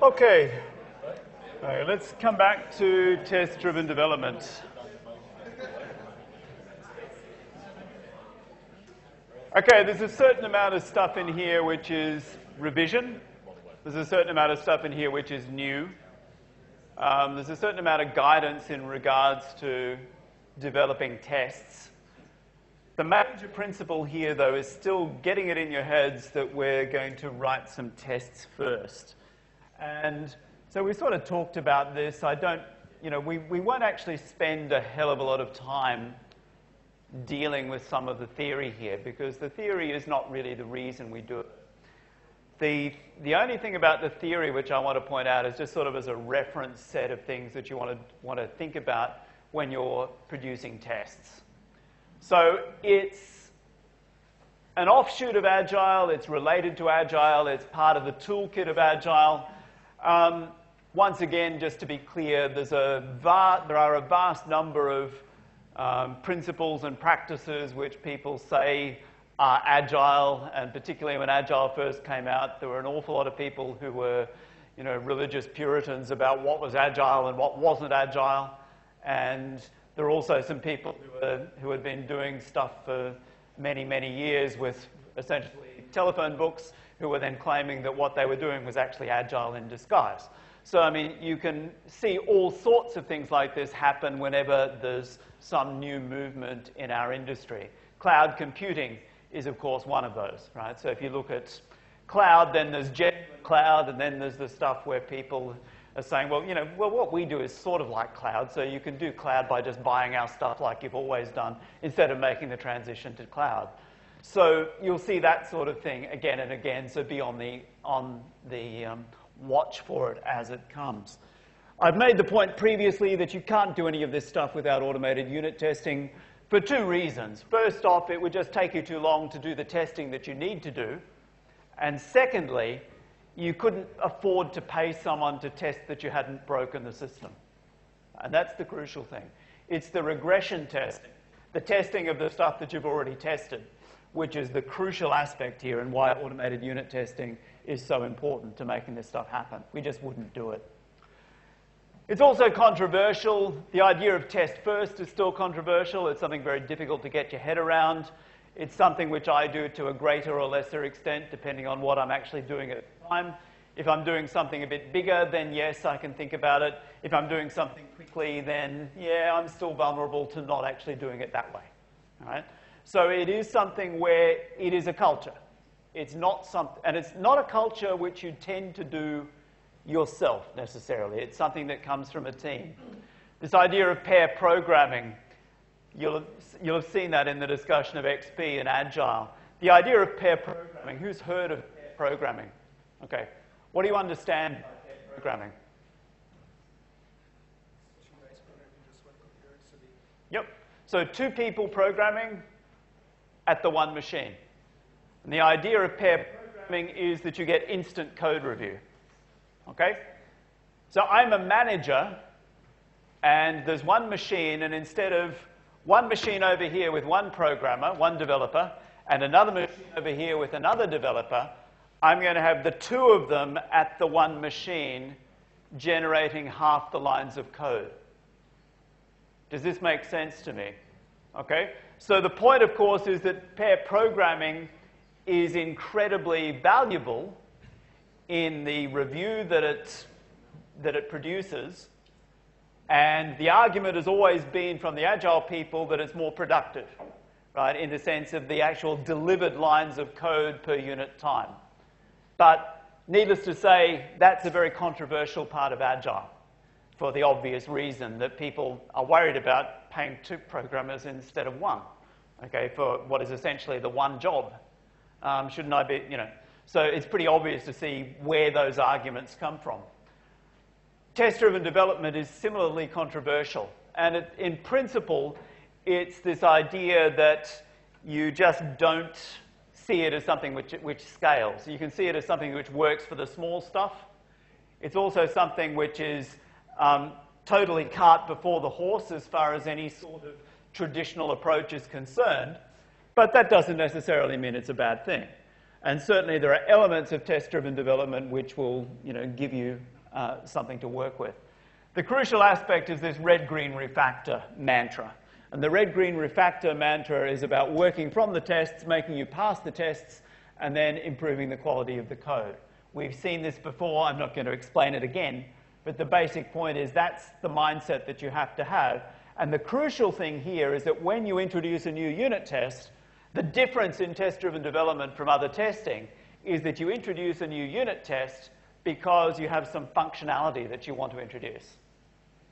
Okay, all right, let's come back to test-driven development. Okay, there's a certain amount of stuff in here which is revision. There's a certain amount of stuff in here which is new. There's a certain amount of guidance in regards to developing tests. The major principle here, though, is still getting it in your heads that we're going to write some tests first. And so we sort of talked about this. We won't actually spend a hell of a lot of time dealing with some of the theory here, because the theory is not really the reason we do it. The only thing about the theory which I want to point out is just sort of as a reference set of things that you want to think about when you're producing tests. So it's an offshoot of Agile, it's related to Agile, it's part of the toolkit of Agile. Once again, just to be clear, there are a vast number of principles and practices which people say are Agile, and particularly when Agile first came out, there were an awful lot of people who were, religious Puritans about what was Agile and what wasn't Agile. And there are also some people who had been doing stuff for many, many years with essentially telephone books, who were then claiming that what they were doing was actually Agile in disguise. So, I mean, you can see all sorts of things like this happen whenever there's some new movement in our industry. Cloud computing is, of course, one of those, right? So if you look at cloud, then there's genuine cloud, and then there's the stuff where people are saying, well, what we do is sort of like cloud, so you can do cloud by just buying our stuff like you've always done, instead of making the transition to cloud. So you'll see that sort of thing again and again, so be on the watch for it as it comes. I've made the point previously that you can't do any of this stuff without automated unit testing for two reasons. First off, it would just take you too long to do the testing that you need to do. And secondly, you couldn't afford to pay someone to test that you hadn't broken the system. And that's the crucial thing. It's the regression testing, the testing of the stuff that you've already tested, which is the crucial aspect here and why automated unit testing is so important to making this stuff happen. We just wouldn't do it. It's also controversial. The idea of test first is still controversial. It's something very difficult to get your head around. It's something which I do to a greater or lesser extent, depending on what I'm actually doing at the time. If I'm doing something a bit bigger, then yes, I can think about it. If I'm doing something quickly, then yeah, I'm still vulnerable to not actually doing it that way. All right? So it is something where it is a culture. It's not something, and it's not a culture which you tend to do yourself necessarily. It's something that comes from a team. This idea of pair programming, you'll have seen that in the discussion of XP and Agile. The idea of pair programming, who's heard of pair programming? Okay, what do you understand by pair programming? Yep, so two people programming at the one machine. And the idea of pair programming is that you get instant code review. Okay? So I'm a manager, and there's one machine, and instead of one machine over here with one programmer, one developer, and another machine over here with another developer, I'm going to have the two of them at the one machine generating half the lines of code. Does this make sense to me? Okay? So the point, of course, is that pair programming is incredibly valuable in the review that it produces, and the argument has always been from the Agile people that it's more productive, right, in the sense of the actual delivered lines of code per unit time. But needless to say, that's a very controversial part of Agile for the obvious reason that people are worried about paying 2 programmers instead of 1, okay, for what is essentially the one job. Shouldn't I be, you know? So it's pretty obvious to see where those arguments come from. Test-driven development is similarly controversial. And in principle, it's this idea that you just don't see it as something which scales. You can see it as something which works for the small stuff. It's also something which is totally cart before the horse as far as any sort of traditional approach is concerned. But that doesn't necessarily mean it's a bad thing. And certainly there are elements of test-driven development which will, you know, give you something to work with. The crucial aspect is this red-green refactor mantra. And the red-green refactor mantra is about working from the tests, making you pass the tests, and then improving the quality of the code. We've seen this before. I'm not going to explain it again. But the basic point is that's the mindset that you have to have. And the crucial thing here is that when you introduce a new unit test, the difference in test-driven development from other testing is that you introduce a new unit test because you have some functionality that you want to introduce,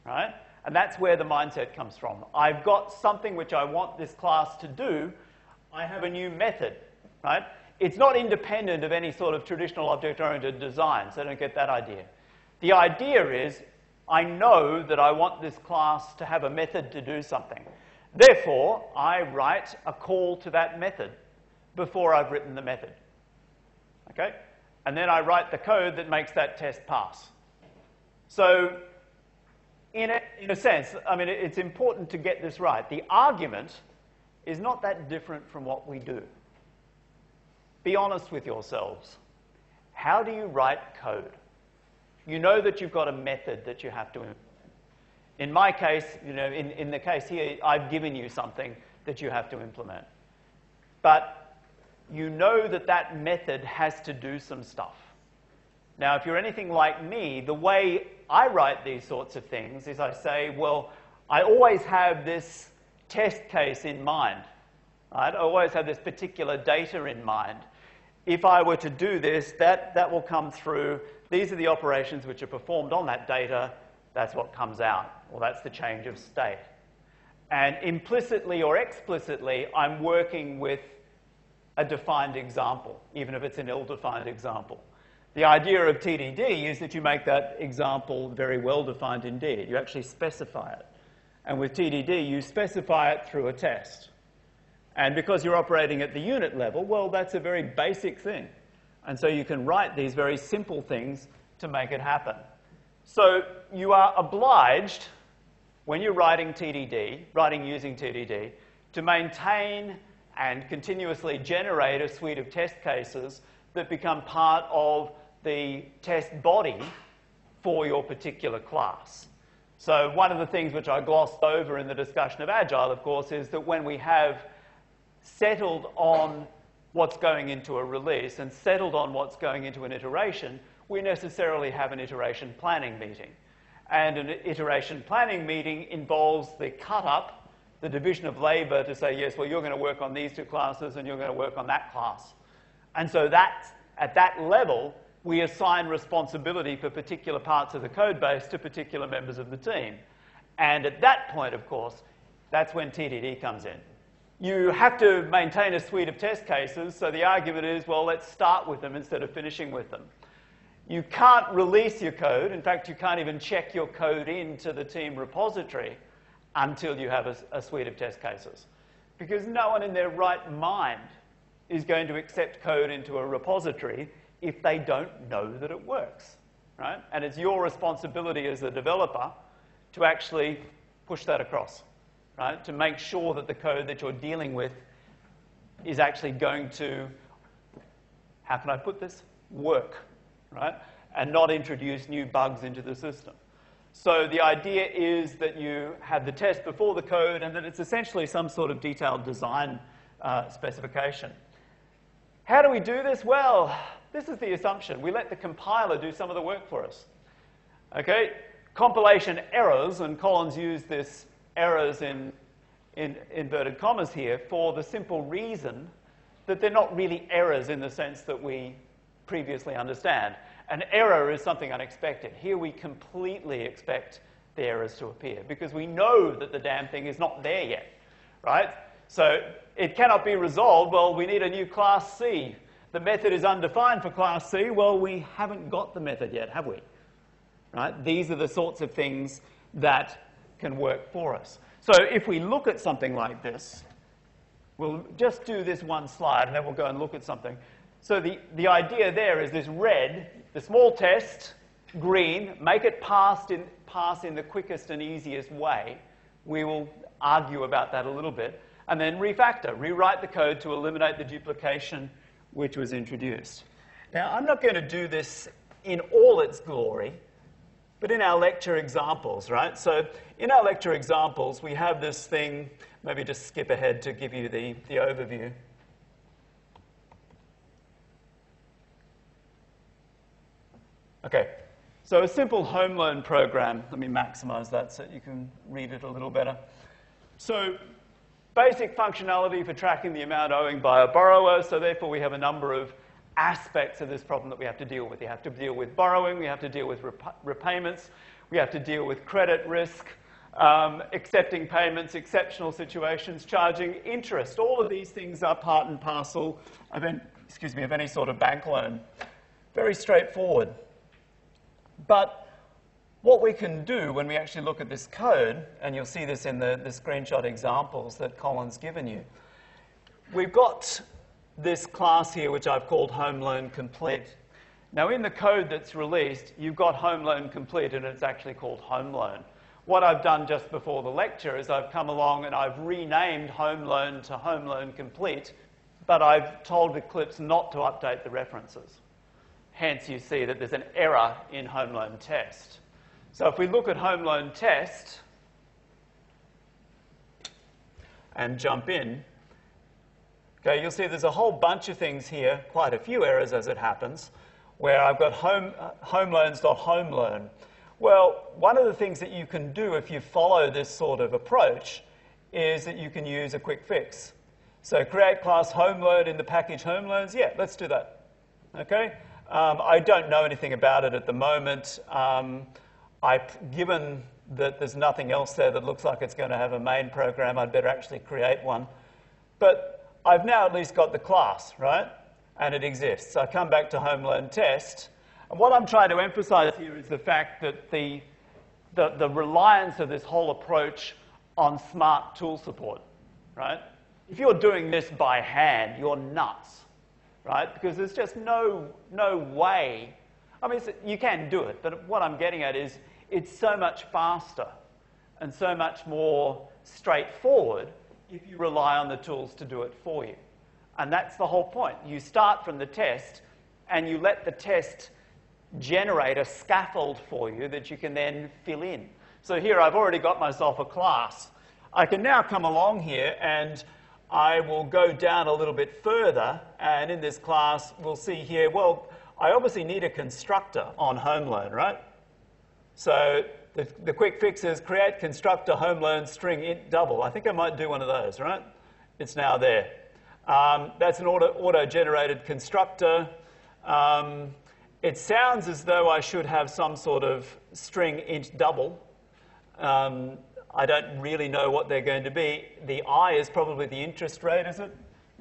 right? And that's where the mindset comes from. I've got something which I want this class to do. I have a new method, right? It's not independent of any sort of traditional object-oriented design, so don't get that idea. The idea is I know that I want this class to have a method to do something. Therefore, I write a call to that method before I've written the method, okay? And then I write the code that makes that test pass. So in a sense, I mean, it's important to get this right. The argument is not that different from what we do. Be honest with yourselves. How do you write code? You know that you've got a method that you have to implement. In my case, you know, in the case here, I've given you something that you have to implement. But you know that that method has to do some stuff. Now, if you're anything like me, the way I write these sorts of things is I say, well, I always have this test case in mind. Right? I always have this particular data in mind. If I were to do this, that will come through. These are the operations which are performed on that data. That's what comes out. Well, that's the change of state. And implicitly or explicitly, I'm working with a defined example, even if it's an ill-defined example. The idea of TDD is that you make that example very well-defined indeed. You actually specify it. And with TDD, you specify it through a test. And because you're operating at the unit level, well, that's a very basic thing. And so you can write these very simple things to make it happen. So you are obliged, when you're writing TDD, writing using TDD, to maintain and continuously generate a suite of test cases that become part of the test body for your particular class. So one of the things which I glossed over in the discussion of Agile, of course, is that when we have settled on what's going into a release and settled on what's going into an iteration, we necessarily have an iteration planning meeting. And an iteration planning meeting involves the cut-up, the division of labor to say, yes, well, you're going to work on these 2 classes and you're going to work on that class. And so at that level, we assign responsibility for particular parts of the code base to particular members of the team. And at that point, of course, that's when TDD comes in. You have to maintain a suite of test cases, so the argument is, well, let's start with them instead of finishing with them. You can't release your code. In fact, you can't even check your code into the team repository until you have a suite of test cases. Because no one in their right mind is going to accept code into a repository if they don't know that it works, right? And it's your responsibility as a developer to actually push that across, right? To make sure that the code that you're dealing with is actually going to, how can I put this? Work, right? And not introduce new bugs into the system. So the idea is that you have the test before the code and that it's essentially some sort of detailed design specification. How do we do this? Well, This is the assumption. We let the compiler do some of the work for us. Okay? Compilation errors, and Collins used this errors in inverted commas here for the simple reason that they're not really errors in the sense that we previously understand. An error is something unexpected. Here we completely expect the errors to appear because we know that the damn thing is not there yet, right? So it cannot be resolved. Well, we need a new class C. The method is undefined for class C. Well, we haven't got the method yet, have we? Right? These are the sorts of things that can work for us. So if we look at something like this, we'll just do this one slide and then we'll go and look at something. So the idea there is this red, the small test, green, make it pass in the quickest and easiest way. We will argue about that a little bit. And then refactor, rewrite the code to eliminate the duplication which was introduced. Now, I'm not going to do this in all its glory, but in our lecture examples, right? So in our lecture examples, we have this thing, maybe just skip ahead to give you the overview. Okay, so a simple home loan program. Let me maximize that so you can read it a little better. So basic functionality for tracking the amount owing by a borrower. So therefore, we have a number of aspects of this problem that we have to deal with. You have to deal with borrowing. We have to deal with repayments. We have to deal with credit risk, accepting payments, exceptional situations, charging interest. All of these things are part and parcel of any sort of bank loan. Very straightforward. But what we can do when we actually look at this code, and you'll see this in the screenshot examples that Colin's given you, we've got this class here which I've called Home Loan Complete. Now in the code that's released, you've got Home Loan Complete and it's actually called Home Loan. What I've done just before the lecture is I've come along and I've renamed Home Loan to Home Loan Complete, but I've told Eclipse not to update the references. Hence, you see that there's an error in Home Loan Test. So if we look at Home Loan Test and jump in, okay, you'll see there's a whole bunch of things here, quite a few errors as it happens, where I've got home loan. Well, one of the things that you can do if you follow this sort of approach is that you can use a quick fix. So create class home loan in the package home loans. Yeah, let's do that. Okay. I don't know anything about it at the moment. Given that there's nothing else there that looks like it's going to have a main program, I'd better actually create one. But I've now at least got the class, right? And it exists. I come back to Home Loan Test. And what I'm trying to emphasize here is the fact that the reliance of this whole approach on smart tool support, right? If you're doing this by hand, you're nuts. Right? Because there's just no way. I mean, you can do it, but what I'm getting at is it's so much faster and so much more straightforward if you rely on the tools to do it for you. And that's the whole point. You start from the test and you let the test generate a scaffold for you that you can then fill in. So here I've already got myself a class. I can now come along here and I will go down a little bit further, and in this class, we'll see here, well, I obviously need a constructor on home loan, right? So the quick fix is create constructor home loan string int double. I think I might do one of those, right? It's now there. That's an auto-generated constructor. It sounds as though I should have some sort of string int double. I don't really know what they're going to be. The I is probably the interest rate, is it?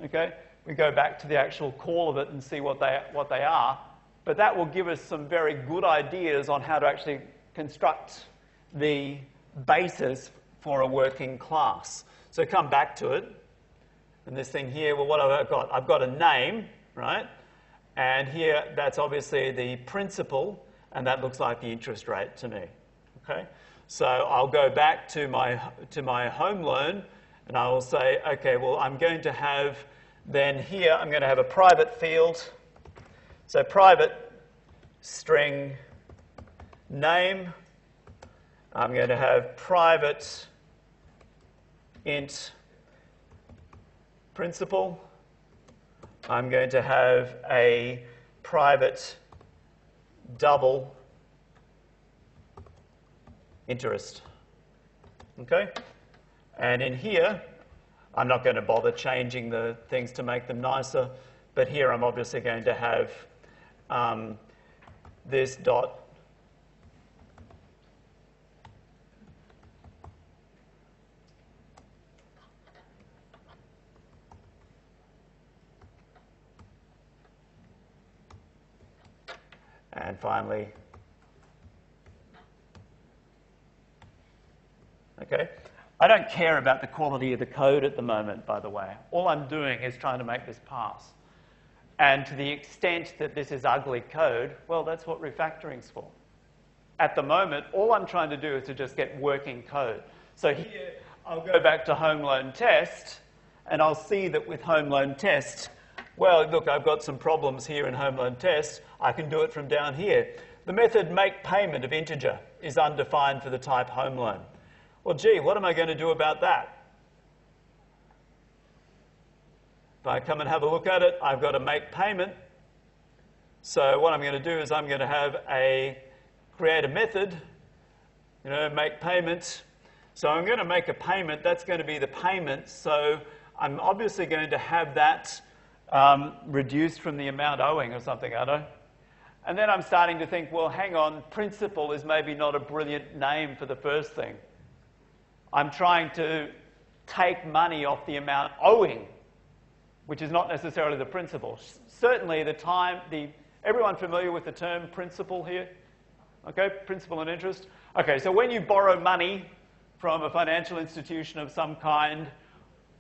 Okay. We go back to the actual call of it and see what they are. But that will give us some very good ideas on how to actually construct the basis for a working class. So come back to it. And this thing here, well, what have I got? I've got a name, right? And here, that's obviously the principal, and that looks like the interest rate to me. Okay. So I'll go back to my home loan and I will say, okay, well, I'm going to have then here, I'm going to have a private field. So private string name. I'm going to have private int principal. I'm going to have a private double interest. Okay? And in here, I'm not going to bother changing the things to make them nicer, but here I'm obviously going to have this dot and finally, okay. I don't care about the quality of the code at the moment, by the way. All I'm doing is trying to make this pass. And to the extent that this is ugly code, well, that's what refactoring's for. At the moment, all I'm trying to do is to just get working code. So here, I'll go back to home loan test, and I'll see that with home loan test, well, look, I've got some problems here in home loan test. I can do it from down here. The method make payment of integer is undefined for the type home loan. Well, gee, what am I going to do about that? If I come and have a look at it, I've got to make payment. So what I'm going to do is I'm going to create a method, make payment. So I'm going to make a payment. That's going to be the payment. So I'm obviously going to have that reduced from the amount owing or something, I don't know. And then I'm starting to think, well, hang on, principal is maybe not a brilliant name for the first thing. I'm trying to take money off the amount owing, which is not necessarily the principal. Certainly everyone familiar with the term principal here? Okay, principal and interest. Okay, so when you borrow money from a financial institution of some kind,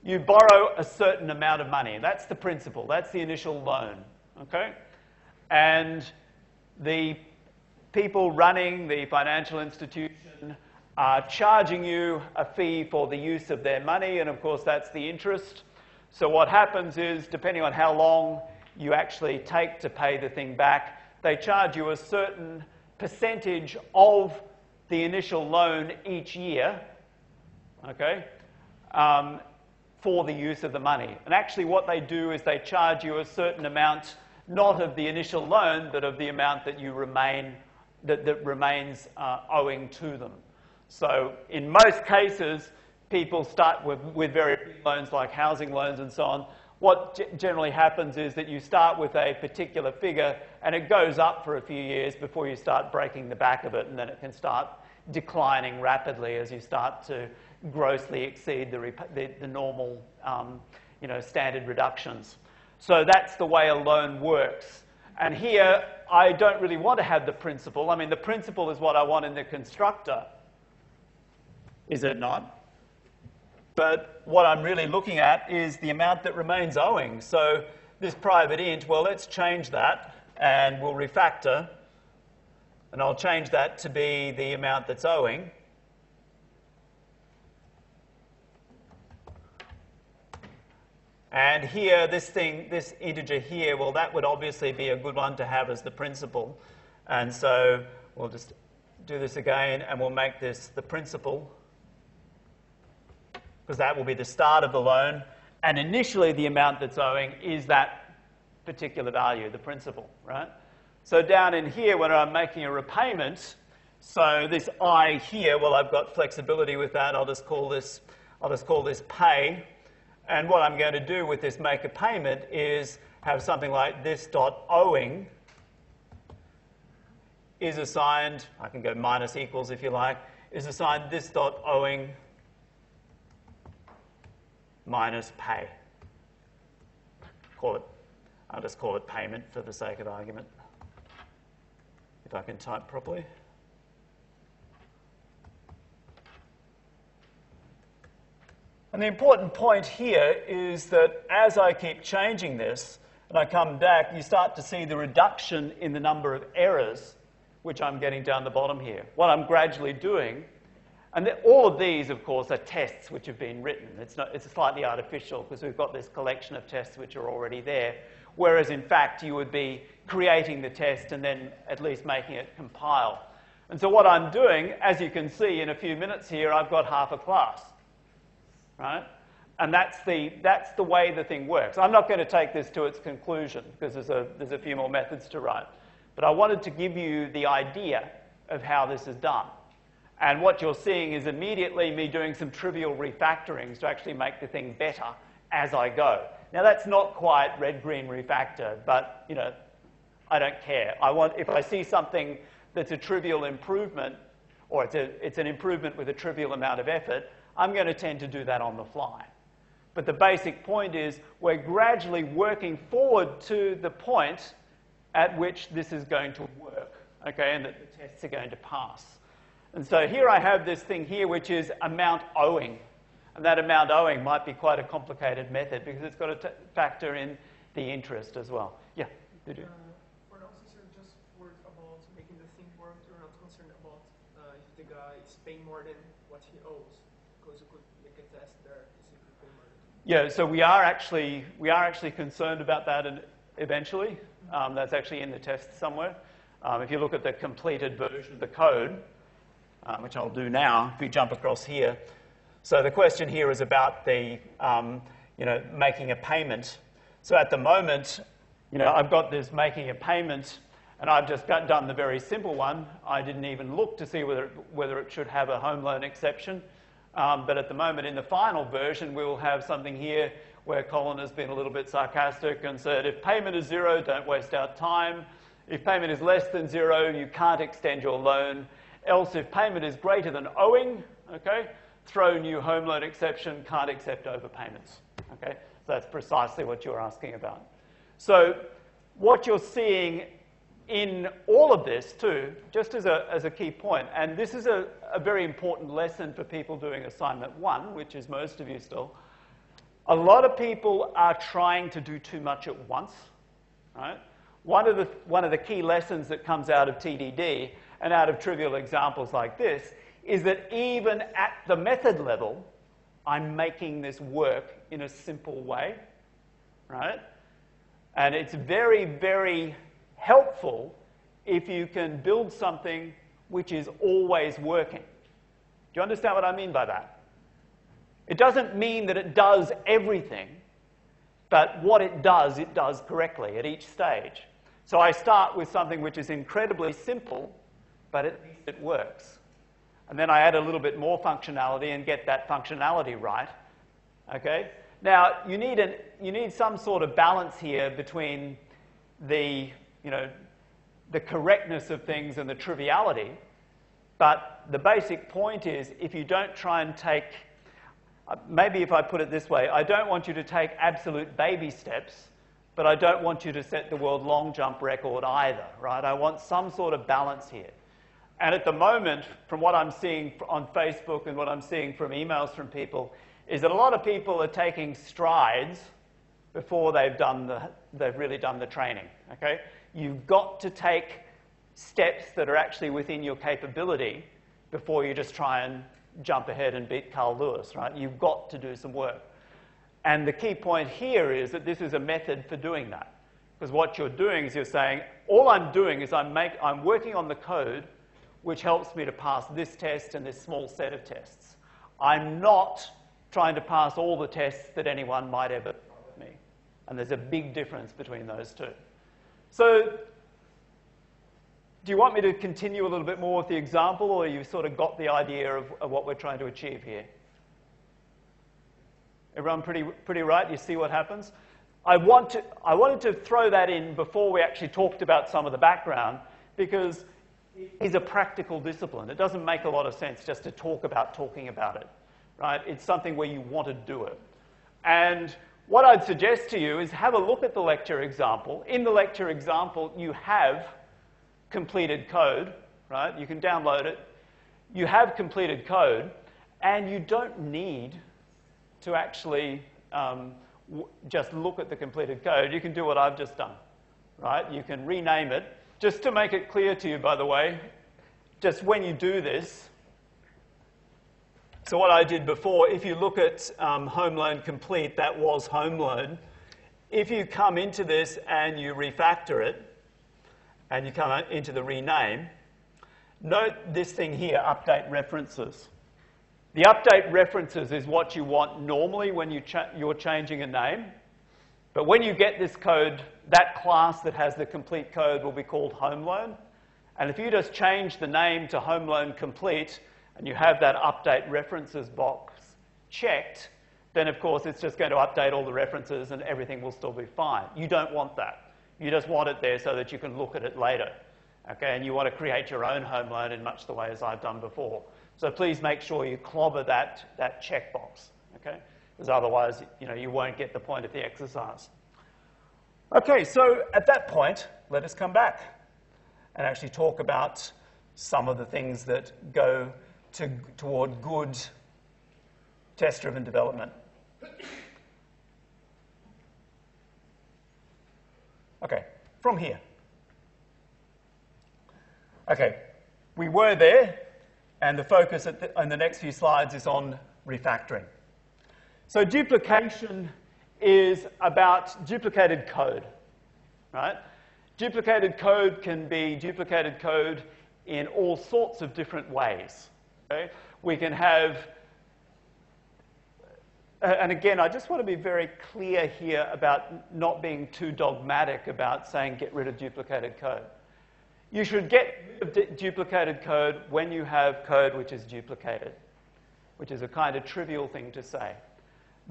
you borrow a certain amount of money. That's the principal. That's the initial loan. Okay? And the people running the financial institution are charging you a fee for the use of their money, and of course that's the interest. So what happens is, depending on how long you actually take to pay the thing back, they charge you a certain percentage of the initial loan each year, okay, for the use of the money. And actually what they do is they charge you a certain amount, not of the initial loan, but of the amount that that remains owing to them. So in most cases, people start with very big loans like housing loans and so on. What generally happens is that you start with a particular figure and it goes up for a few years before you start breaking the back of it, and then it can start declining rapidly as you start to grossly exceed the normal standard reductions. So that's the way a loan works. And here, I don't really want to have the principal. I mean, the principal is what I want in the constructor. Is it not? But what I'm really looking at is the amount that remains owing. So this private int, well, let's change that, and we'll refactor. And I'll change that to be the amount that's owing. And here, this integer here, well, that would obviously be a good one to have as the principal. And so we'll just do this again, and we'll make this the principal, because that will be the start of the loan. And initially, the amount that's owing is that particular value, the principal, right? So down in here, when I'm making a repayment, so this I here, well, I've got flexibility with that. I'll just call this pay. And what I'm going to do with this make a payment is have something like this dot owing is assigned, I can go minus equals if you like, is assigned this dot owing minus pay. I'll just call it payment for the sake of argument, if I can type properly. And the important point here is that as I keep changing this, and I come back, you start to see the reduction in the number of errors, which I'm getting down the bottom here. What I'm gradually doing, and all of these, of course, are tests which have been written. It's slightly artificial because we've got this collection of tests which are already there, whereas in fact you would be creating the test and then at least making it compile. And so what I'm doing, as you can see in a few minutes here, I've got half a class, right? And that's the way the thing works. I'm not going to take this to its conclusion because there's a few more methods to write. But I wanted to give you the idea of how this is done. And what you're seeing is immediately me doing some trivial refactorings to actually make the thing better as I go. Now, that's not quite red-green refactor, but, you know, I don't care. If I see something that's a trivial improvement, or it's an improvement with a trivial amount of effort, I'm going to tend to do that on the fly. But the basic point is we're gradually working forward to the point at which this is going to work, okay, and that the tests are going to pass. And so here I have this thing here, which is amount owing. And that amount owing might be quite a complicated method because it's got to factor in the interest as well. Yeah, did you? For now, since you're just worried about making the thing work, you're not concerned about if the guy is paying more than what he owes, because you could make a test there to see if you pay more than. Yeah, so we are actually concerned about that eventually. That's actually in the test somewhere. If you look at the completed version of the code, which I'll do now, if we jump across here. So the question here is about the, making a payment. So at the moment, I've got this making a payment, and I've just done the very simple one. I didn't even look to see whether it should have a home loan exception. But at the moment, in the final version, we will have something here where Colin has been a little bit sarcastic and said, if payment is 0, don't waste our time. If payment is less than 0, you can't extend your loan. Else, if payment is greater than owing, okay, throw new home loan exception, can't accept overpayments. Okay, so that's precisely what you're asking about. So what you're seeing in all of this too, just as a key point, and this is a very important lesson for people doing assignment 1, which is most of you still, a lot of people are trying to do too much at once, right? One of the key lessons that comes out of TDD and out of trivial examples like this is that even at the method level, I'm making this work in a simple way, right? And it's very, very helpful if you can build something which is always working. Do you understand what I mean by that? It doesn't mean that it does everything, but what it does correctly at each stage. So I start with something which is incredibly simple, but at least it works. And then I add a little bit more functionality and get that functionality right. Okay? Now, you need some sort of balance here between the correctness of things and the triviality. But the basic point is, if you don't try and take, maybe if I put it this way, I don't want you to take absolute baby steps, but I don't want you to set the world long jump record either, right? I want some sort of balance here. And at the moment, from what I'm seeing on Facebook and what I'm seeing from emails from people, is that a lot of people are taking strides before they've really done the training, okay? You've got to take steps that are actually within your capability before you just try and jump ahead and beat Carl Lewis, right? You've got to do some work. And the key point here is that this is a method for doing that. Because what you're doing is you're saying, all I'm doing is I'm working on the code which helps me to pass this test and this small set of tests. I'm not trying to pass all the tests that anyone might ever throw at me. And there's a big difference between those two. So, do you want me to continue a little bit more with the example, or you've sort of got the idea of what we're trying to achieve here? Everyone pretty right? You see what happens? I wanted to throw that in before we actually talked about some of the background, because it is a practical discipline. It doesn't make a lot of sense just to talk about talking about it, right? It's something where you want to do it. And what I'd suggest to you is have a look at the lecture example. In the lecture example, you have completed code, right? You can download it. You have completed code, and you don't need to actually just look at the completed code. You can do what I've just done, right? You can rename it. Just to make it clear to you, by the way, just when you do this, so what I did before, if you look at home loan complete, that was home loan. If you come into this and you refactor it, and you come into the rename, note this thing here, update references. The update references is what you want normally when you're changing a name. But when you get this code, that class that has the complete code will be called home loan. And if you just change the name to home loan complete and you have that update references box checked, then of course it's just going to update all the references and everything will still be fine. You don't want that. You just want it there so that you can look at it later. Okay, and you want to create your own home loan in much the way as I've done before. So please make sure you clobber that checkbox, okay? Because otherwise, you won't get the point of the exercise. Okay, so at that point, let us come back and actually talk about some of the things that go toward good test-driven development. Okay, from here. Okay, we were there, and the focus on the next few slides is on refactoring. So duplication is about duplicated code, right? Duplicated code can be duplicated code in all sorts of different ways. Okay? We can have, and again, I just want to be very clear here about not being too dogmatic about saying get rid of duplicated code. You should get rid of duplicated code when you have code which is duplicated, which is a kind of trivial thing to say.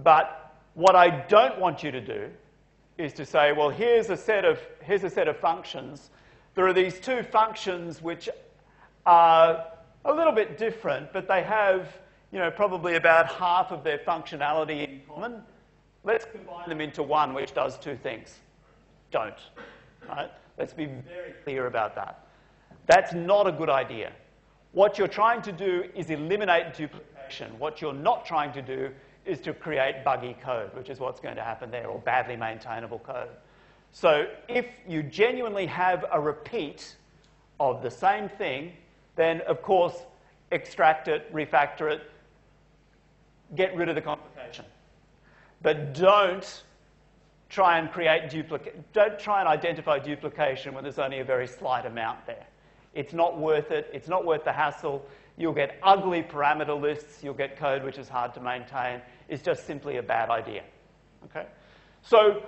But what I don't want you to do is to say, well, here's a set of functions. There are these two functions which are a little bit different, but they have, probably about half of their functionality in common. Let's combine them into one which does two things. Don't. Right? Let's be very clear about that. That's not a good idea. What you're trying to do is eliminate duplication. What you're not trying to do is to create buggy code, which is what's going to happen there, or badly maintainable code. So if you genuinely have a repeat of the same thing, then of course extract it, refactor it, get rid of the complication. But don't try and don't try and identify duplication when there's only a very slight amount there. It's not worth it. It's not worth the hassle. You'll get ugly parameter lists. You'll get code which is hard to maintain. It's just simply a bad idea. Okay? So,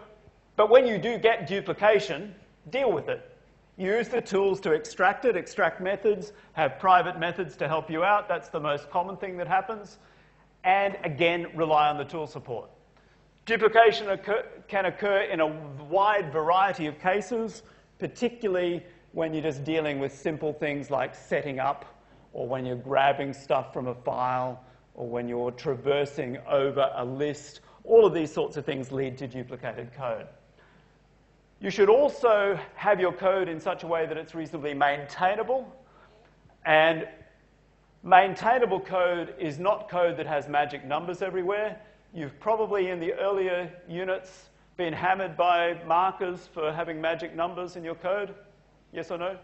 but when you do get duplication, deal with it. Use the tools to extract it, extract methods, have private methods to help you out. That's the most common thing that happens. And again, rely on the tool support. Duplication can occur in a wide variety of cases, particularly when you're just dealing with simple things like setting up, or when you're grabbing stuff from a file, or when you're traversing over a list. All of these sorts of things lead to duplicated code. You should also have your code in such a way that it's reasonably maintainable. And maintainable code is not code that has magic numbers everywhere. You've probably, in the earlier units, been hammered by markers for having magic numbers in your code. Yes or no?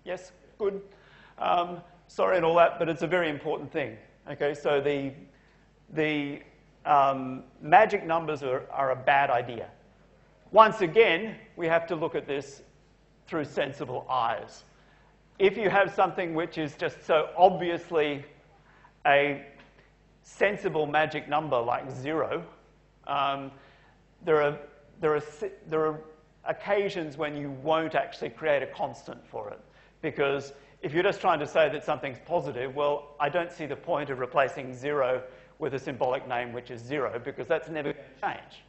Yes? Good. Sorry and all that, but it's a very important thing. Okay, so the magic numbers are a bad idea. Once again, we have to look at this through sensible eyes. If you have something which is just so obviously a sensible magic number like 0, there are occasions when you won't actually create a constant for it. Because if you're just trying to say that something's positive, well, I don't see the point of replacing 0 with a symbolic name which is 0, because that's never going to change.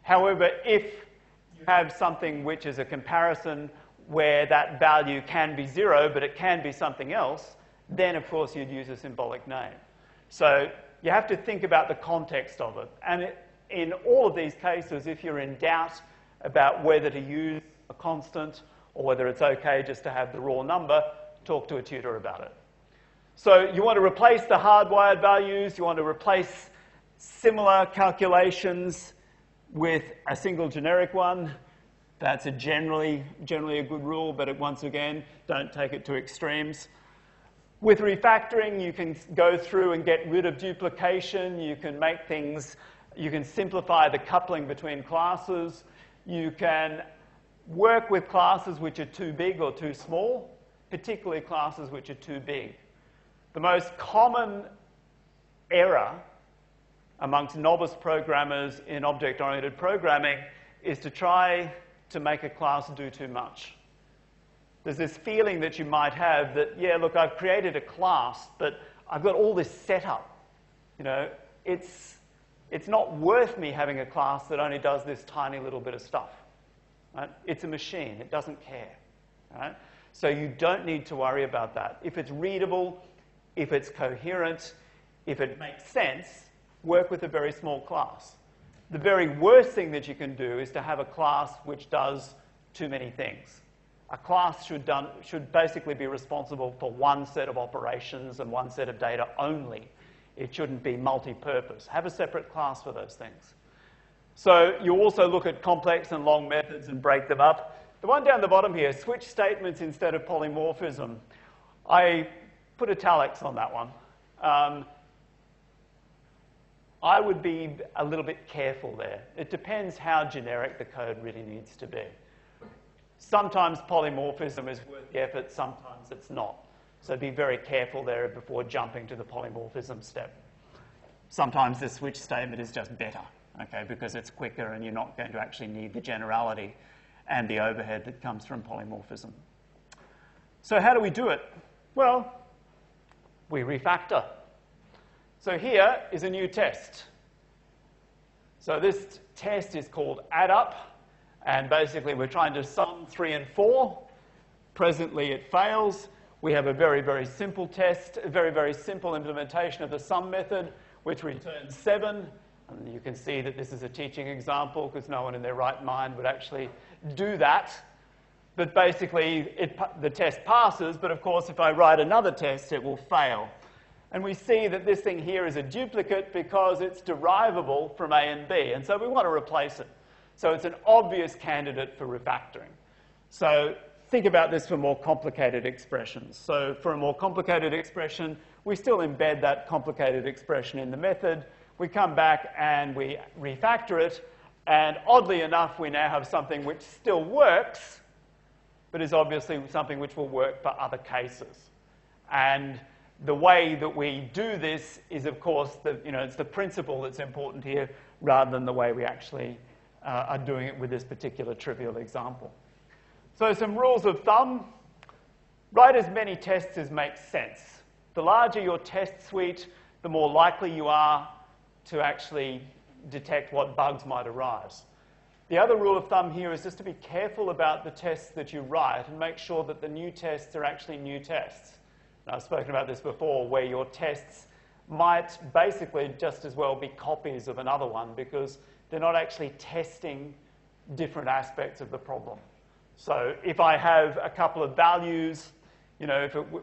However, if you have something which is a comparison where that value can be 0, but it can be something else, then of course you'd use a symbolic name. So you have to think about the context of it. And in all of these cases, if you're in doubt about whether to use a constant or whether it's okay just to have the raw number, talk to a tutor about it. So you want to replace the hardwired values. You want to replace similar calculations with a single generic one. That's generally a good rule, but once again, don't take it to extremes. With refactoring, you can go through and get rid of duplication. You can make things, you can simplify the coupling between classes. You can work with classes which are too big or too small, particularly classes which are too big. The most common error amongst novice programmers in object-oriented programming is to try to make a class do too much. There's this feeling that you might have that, yeah, look, I've created a class, but I've got all this setup. You know, it's not worth me having a class that only does this tiny little bit of stuff. Right? It's a machine. It doesn't care. Right? So you don't need to worry about that. If it's readable, if it's coherent, if it makes sense, work with a very small class. The very worst thing that you can do is to have a class which does too many things. A class should basically be responsible for one set of operations and one set of data only. It shouldn't be multi-purpose. Have a separate class for those things. So you also look at complex and long methods and break them up. The one down the bottom here, switch statements instead of polymorphism. I put italics on that one. I would be a little bit careful there. It depends how generic the code really needs to be. Sometimes polymorphism is worth the effort, sometimes it's not. So be very careful there before jumping to the polymorphism step. Sometimes the switch statement is just better, okay, because it's quicker and you're not going to actually need the generality and the overhead that comes from polymorphism. So how do we do it? Well, we refactor. So here is a new test. So this test is called AddUp, and basically we're trying to sum 3 and 4. Presently it fails. We have a very, very simple test, a very, very simple implementation of the sum method, which returns 7. And you can see that this is a teaching example because no one in their right mind would actually do that. But basically, the test passes, but of course, if I write another test, it will fail. And we see that this thing here is a duplicate because it's derivable from A and B, and so we want to replace it. So it's an obvious candidate for refactoring. So think about this for more complicated expressions. So for a more complicated expression, we still embed that complicated expression in the method. We come back and we refactor it, and oddly enough, we now have something which still works, but is obviously something which will work for other cases. And the way that we do this is, of course, it's the principle that's important here rather than the way we actually are doing it with this particular trivial example. So some rules of thumb. Write as many tests as makes sense. The larger your test suite, the more likely you are to actually detect what bugs might arise. The other rule of thumb here is just to be careful about the tests that you write and make sure that the new tests are actually new tests. And I've spoken about this before, where your tests might basically just as well be copies of another one because they're not actually testing different aspects of the problem. So if I have a couple of values,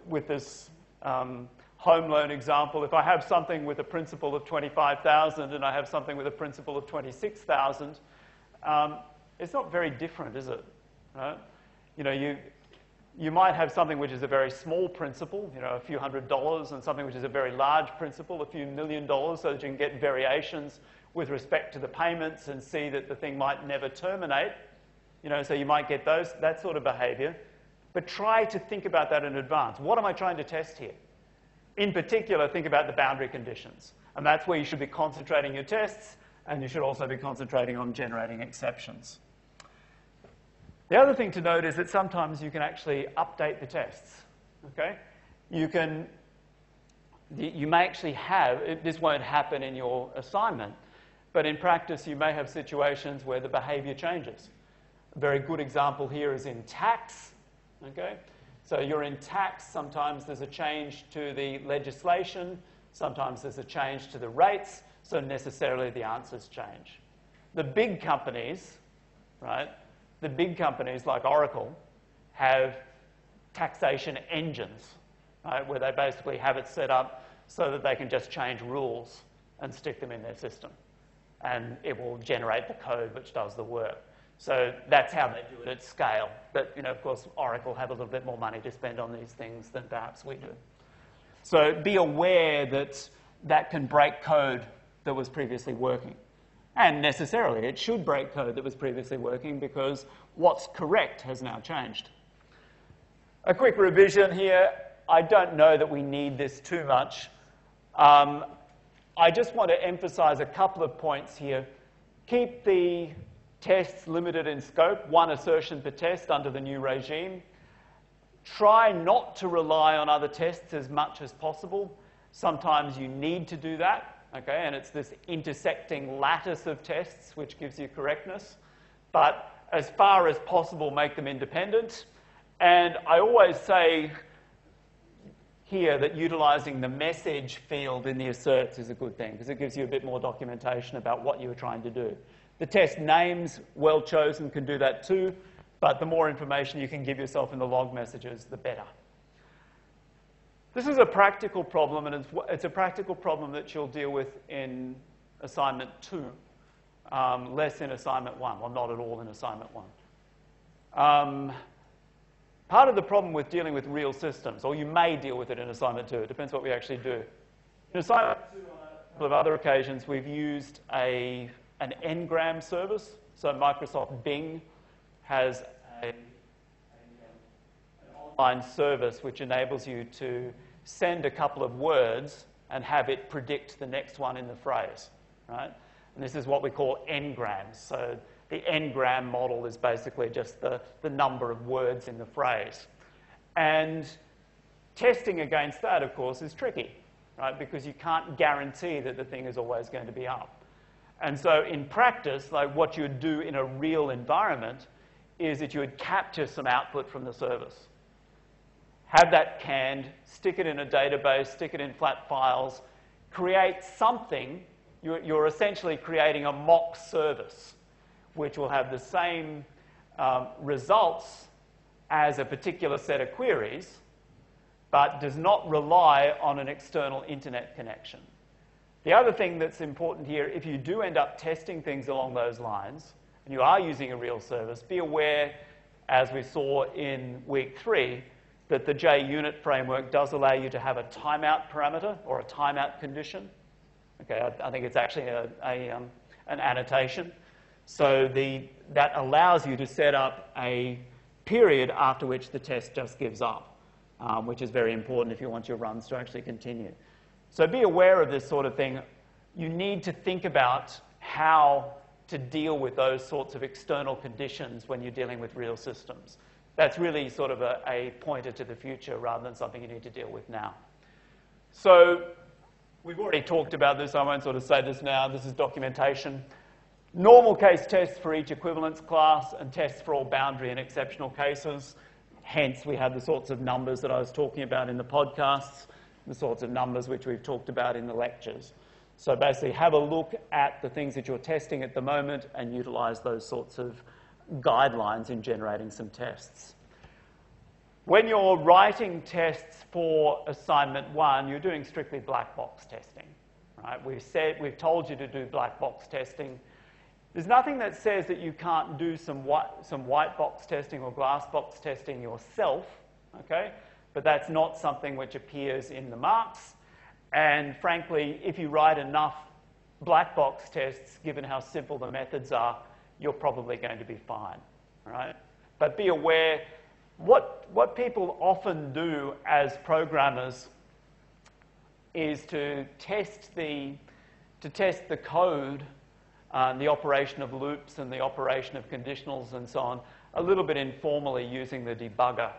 with this home loan example, if I have something with a principal of 25,000 and I have something with a principal of 26,000, it's not very different, is it? Right? You might have something which is a very small principal, a few $100s, and something which is a very large principal, a few $1 million, so that you can get variations with respect to the payments and see that the thing might never terminate. So you might get that sort of behavior. But try to think about that in advance. What am I trying to test here? In particular, think about the boundary conditions. And that's where you should be concentrating your tests, and you should also be concentrating on generating exceptions. The other thing to note is that sometimes you can actually update the tests. Okay? You may actually have, this won't happen in your assignment, but in practice you may have situations where the behavior changes. A very good example here is in tax. Okay? So you're in tax, sometimes there's a change to the legislation, sometimes there's a change to the rates, so necessarily the answers change. The big companies, right, the big companies like Oracle have taxation engines, right, where they basically have it set up so that they can just change rules and stick them in their system. And it will generate the code which does the work. So that's how they do it at scale. But, of course, Oracle have a little bit more money to spend on these things than perhaps we do. So be aware that that can break code that was previously working. And necessarily, it should break code that was previously working because what's correct has now changed. A quick revision here. I don't know that we need this too much. I just want to emphasize a couple of points here. Keep the tests limited in scope, one assertion per test under the new regime. Try not to rely on other tests as much as possible. Sometimes you need to do that, okay? And it's this intersecting lattice of tests which gives you correctness. But as far as possible, make them independent. And I always say here that utilizing the message field in the asserts is a good thing because it gives you a bit more documentation about what you were trying to do. The test names, well chosen, can do that too, but the more information you can give yourself in the log messages, the better. This is a practical problem, and it's a practical problem that you'll deal with in assignment 2, less in assignment 1, well, not at all in assignment 1. Part of the problem with dealing with real systems, or you may deal with it in assignment 2, it depends what we actually do. In assignment 2, on a couple of other occasions, we've used an n-gram service. So Microsoft Bing has an online service which enables you to send a couple of words and have it predict the next one in the phrase, right? And this is what we call n-grams. So the n-gram model is basically just the number of words in the phrase. And testing against that, of course, is tricky, right? Because you can't guarantee that the thing is always going to be up. And so in practice, like what you would do in a real environment is that you would capture some output from the service. Have that canned, stick it in a database, stick it in flat files, create something. You're essentially creating a mock service which will have the same results as a particular set of queries, but does not rely on an external internet connection. The other thing that's important here, if you do end up testing things along those lines, and you are using a real service, be aware, as we saw in week 3, that the JUnit framework does allow you to have a timeout parameter or a timeout condition. Okay, I think it's actually an annotation. So that allows you to set up a period after which the test just gives up, which is very important if you want your runs to actually continue. So be aware of this sort of thing. You need to think about how to deal with those sorts of external conditions when you're dealing with real systems. That's really sort of a pointer to the future rather than something you need to deal with now. So we've already talked about this. I won't sort of say this now. This is documentation. Normal case tests for each equivalence class and tests for all boundary and exceptional cases. Hence, we have the sorts of numbers that I was talking about in the podcasts, the sorts of numbers which we've talked about in the lectures. So basically, have a look at the things that you're testing at the moment and utilize those sorts of guidelines in generating some tests. When you're writing tests for assignment 1, you're doing strictly black box testing, right? We've told you to do black box testing. There's nothing that says that you can't do some white box testing or glass box testing yourself, okay? But that's not something which appears in the marks. And frankly, if you write enough black box tests, given how simple the methods are, you're probably going to be fine, right? But be aware, what people often do as programmers is to test the code, the operation of loops and the operation of conditionals and so on, a little bit informally using the debugger,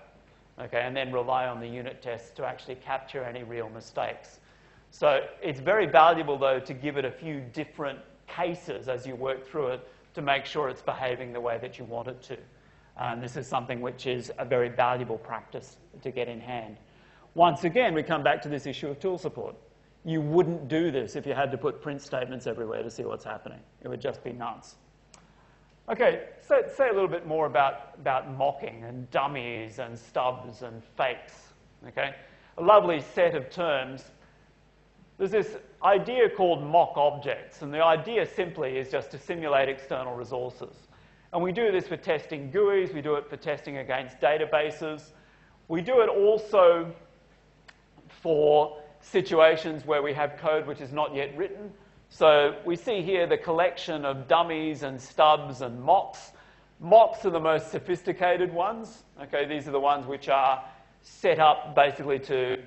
okay, and then rely on the unit tests to actually capture any real mistakes. So it's very valuable, though, to give it a few different cases as you work through it to make sure it's behaving the way that you want it to. And this is something which is a very valuable practice to get in hand. Once again, we come back to this issue of tool support. You wouldn't do this if you had to put print statements everywhere to see what's happening. It would just be nuts. Okay, so say a little bit more about mocking and dummies and stubs and fakes. Okay, a lovely set of terms. There's this idea called mock objects, and the idea simply is just to simulate external resources. And we do this for testing GUIs, we do it for testing against databases. We do it also for situations where we have code which is not yet written. So we see here the collection of dummies and stubs and mocks. Mocks are the most sophisticated ones. Okay, these are the ones which are set up basically to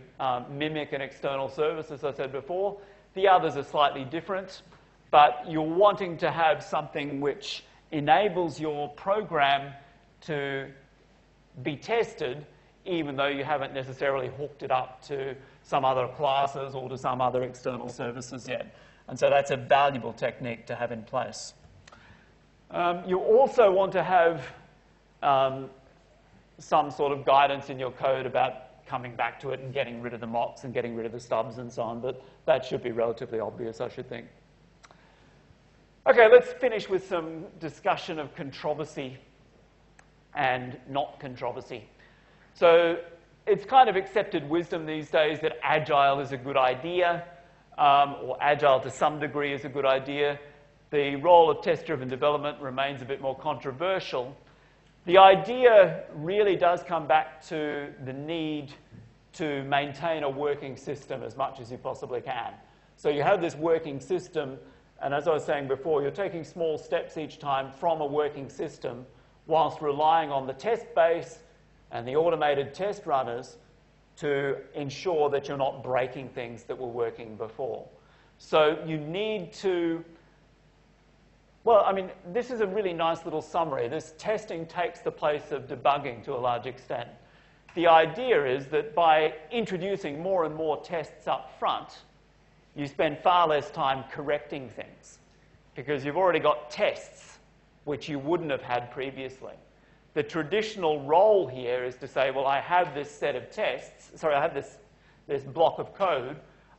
mimic an external service, as I said before. The others are slightly different, but you're wanting to have something which enables your program to be tested even though you haven't necessarily hooked it up to some other classes or to some other external services yet. And so that's a valuable technique to have in place. You also want to have some sort of guidance in your code about coming back to it and getting rid of the mocks and getting rid of the stubs and so on, but that should be relatively obvious, I should think. Okay, let's finish with some discussion of controversy and not controversy. So it's kind of accepted wisdom these days that Agile is a good idea, or Agile to some degree is a good idea. The role of test-driven development remains a bit more controversial. The idea really does come back to the need to maintain a working system as much as you possibly can. So you have this working system, and as I was saying before, you're taking small steps each time from a working system whilst relying on the test base and the automated test runners to ensure that you're not breaking things that were working before. So you need to, well, I mean, this is a really nice little summary. This testing takes the place of debugging to a large extent. The idea is that by introducing more and more tests up front, you spend far less time correcting things because you've already got tests which you wouldn't have had previously. The traditional role here is to say, well, I have this set of tests, sorry, I have this block of code,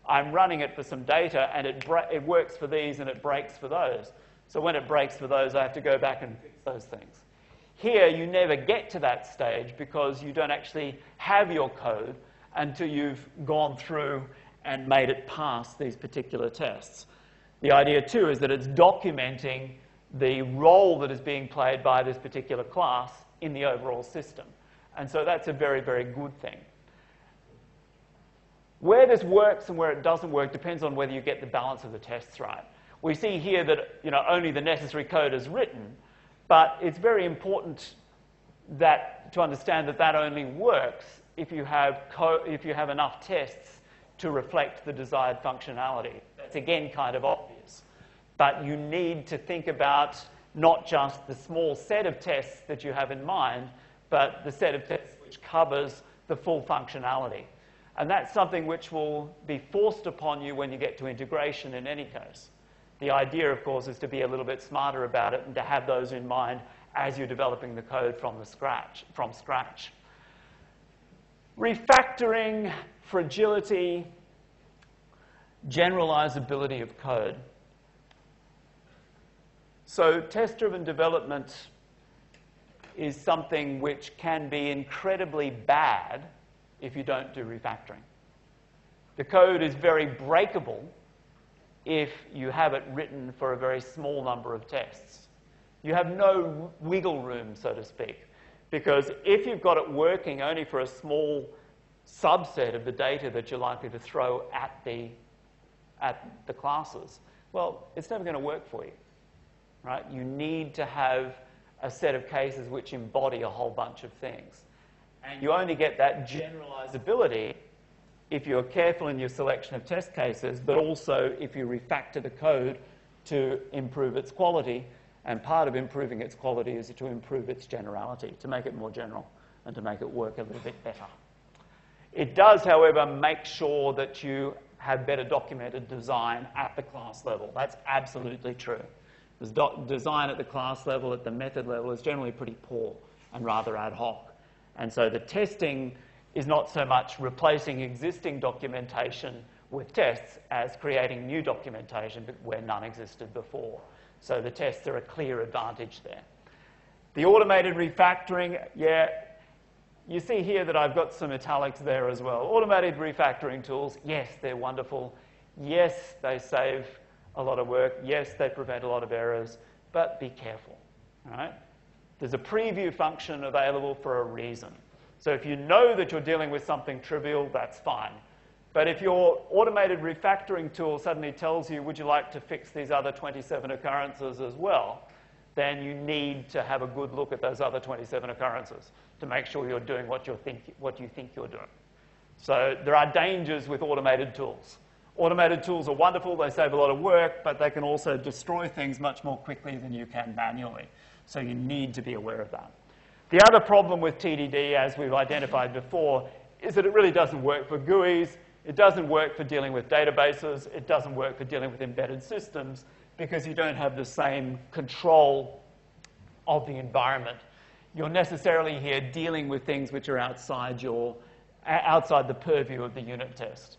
I'm running it for some data, and it works for these and it breaks for those. So when it breaks for those, I have to go back and fix those things. Here, you never get to that stage because you don't actually have your code until you've gone through and made it pass these particular tests. The idea, too, is that it's documenting the role that is being played by this particular class in the overall system. And so that's a very, very good thing. Where this works and where it doesn't work depends on whether you get the balance of the tests right. We see here that only the necessary code is written, but it's very important to understand that that only works if you have enough tests to reflect the desired functionality. That's again kind of obvious. But you need to think about not just the small set of tests that you have in mind, but the set of tests which covers the full functionality. And that's something which will be forced upon you when you get to integration in any case. The idea, of course, is to be a little bit smarter about it and to have those in mind as you're developing the code from scratch. Refactoring, fragility, generalizability of code. So test-driven development is something which can be incredibly bad if you don't do refactoring. The code is very breakable if you have it written for a very small number of tests. You have no wiggle room, so to speak, because if you've got it working only for a small subset of the data that you're likely to throw at the classes, well, it's never going to work for you, right? You need to have a set of cases which embody a whole bunch of things. And you only get that generalizability if you're careful in your selection of test cases, but also if you refactor the code to improve its quality. And part of improving its quality is to improve its generality, to make it more general and to make it work a little bit better. It does, however, make sure that you have better documented design at the class level. That's absolutely true. Design at the class level, at the method level, is generally pretty poor and rather ad hoc. And so the testing is not so much replacing existing documentation with tests as creating new documentation where none existed before. So the tests are a clear advantage there. The automated refactoring, yeah, you see here that I've got some italics there as well. Automated refactoring tools, yes, they're wonderful. Yes, they save a lot of work. Yes, they prevent a lot of errors, but be careful, all right? There's a preview function available for a reason. So if you know that you're dealing with something trivial, that's fine. But if your automated refactoring tool suddenly tells you, would you like to fix these other 27 occurrences as well, then you need to have a good look at those other 27 occurrences to make sure you're doing what you think you're doing. So there are dangers with automated tools. Automated tools are wonderful, they save a lot of work, but they can also destroy things much more quickly than you can manually. So you need to be aware of that. The other problem with TDD, as we've identified before, is that it really doesn't work for GUIs, it doesn't work for dealing with databases, it doesn't work for dealing with embedded systems, because you don't have the same control of the environment. You're necessarily here dealing with things which are outside the purview of the unit test.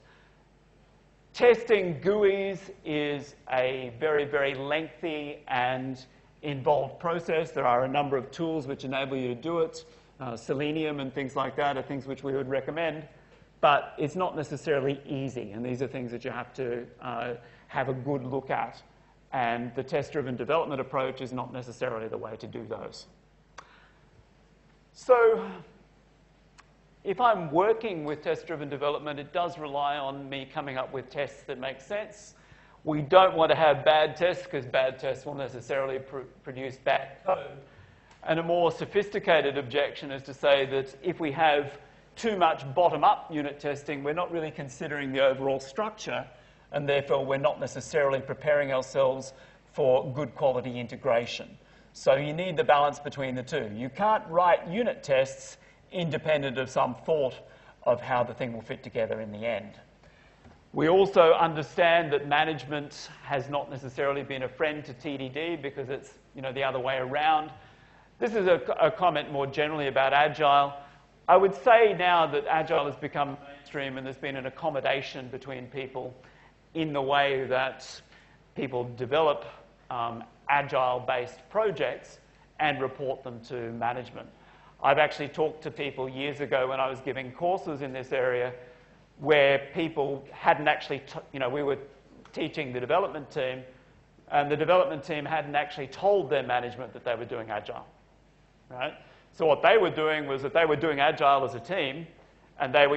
Testing GUIs is a very, very lengthy and involved process. There are a number of tools which enable you to do it. Selenium and things like that are things which we would recommend, but it's not necessarily easy, and these are things that you have to have a good look at. And the test-driven development approach is not necessarily the way to do those. So if I'm working with test-driven development, it does rely on me coming up with tests that make sense. We don't want to have bad tests, because bad tests will necessarily produce bad code. And a more sophisticated objection is to say that if we have too much bottom-up unit testing, we're not really considering the overall structure, and therefore we're not necessarily preparing ourselves for good quality integration. So you need the balance between the two. You can't write unit tests independent of some thought of how the thing will fit together in the end. We also understand that management has not necessarily been a friend to TDD, because it's the other way around. This is a comment more generally about Agile. I would say now that Agile has become mainstream and there's been an accommodation between people in the way that people develop Agile-based projects and report them to management. I've actually talked to people years ago when I was giving courses in this area where people hadn't actually, we were teaching the development team, and the development team hadn't actually told their management that they were doing Agile, right? So what they were doing was that they were doing Agile as a team, and they were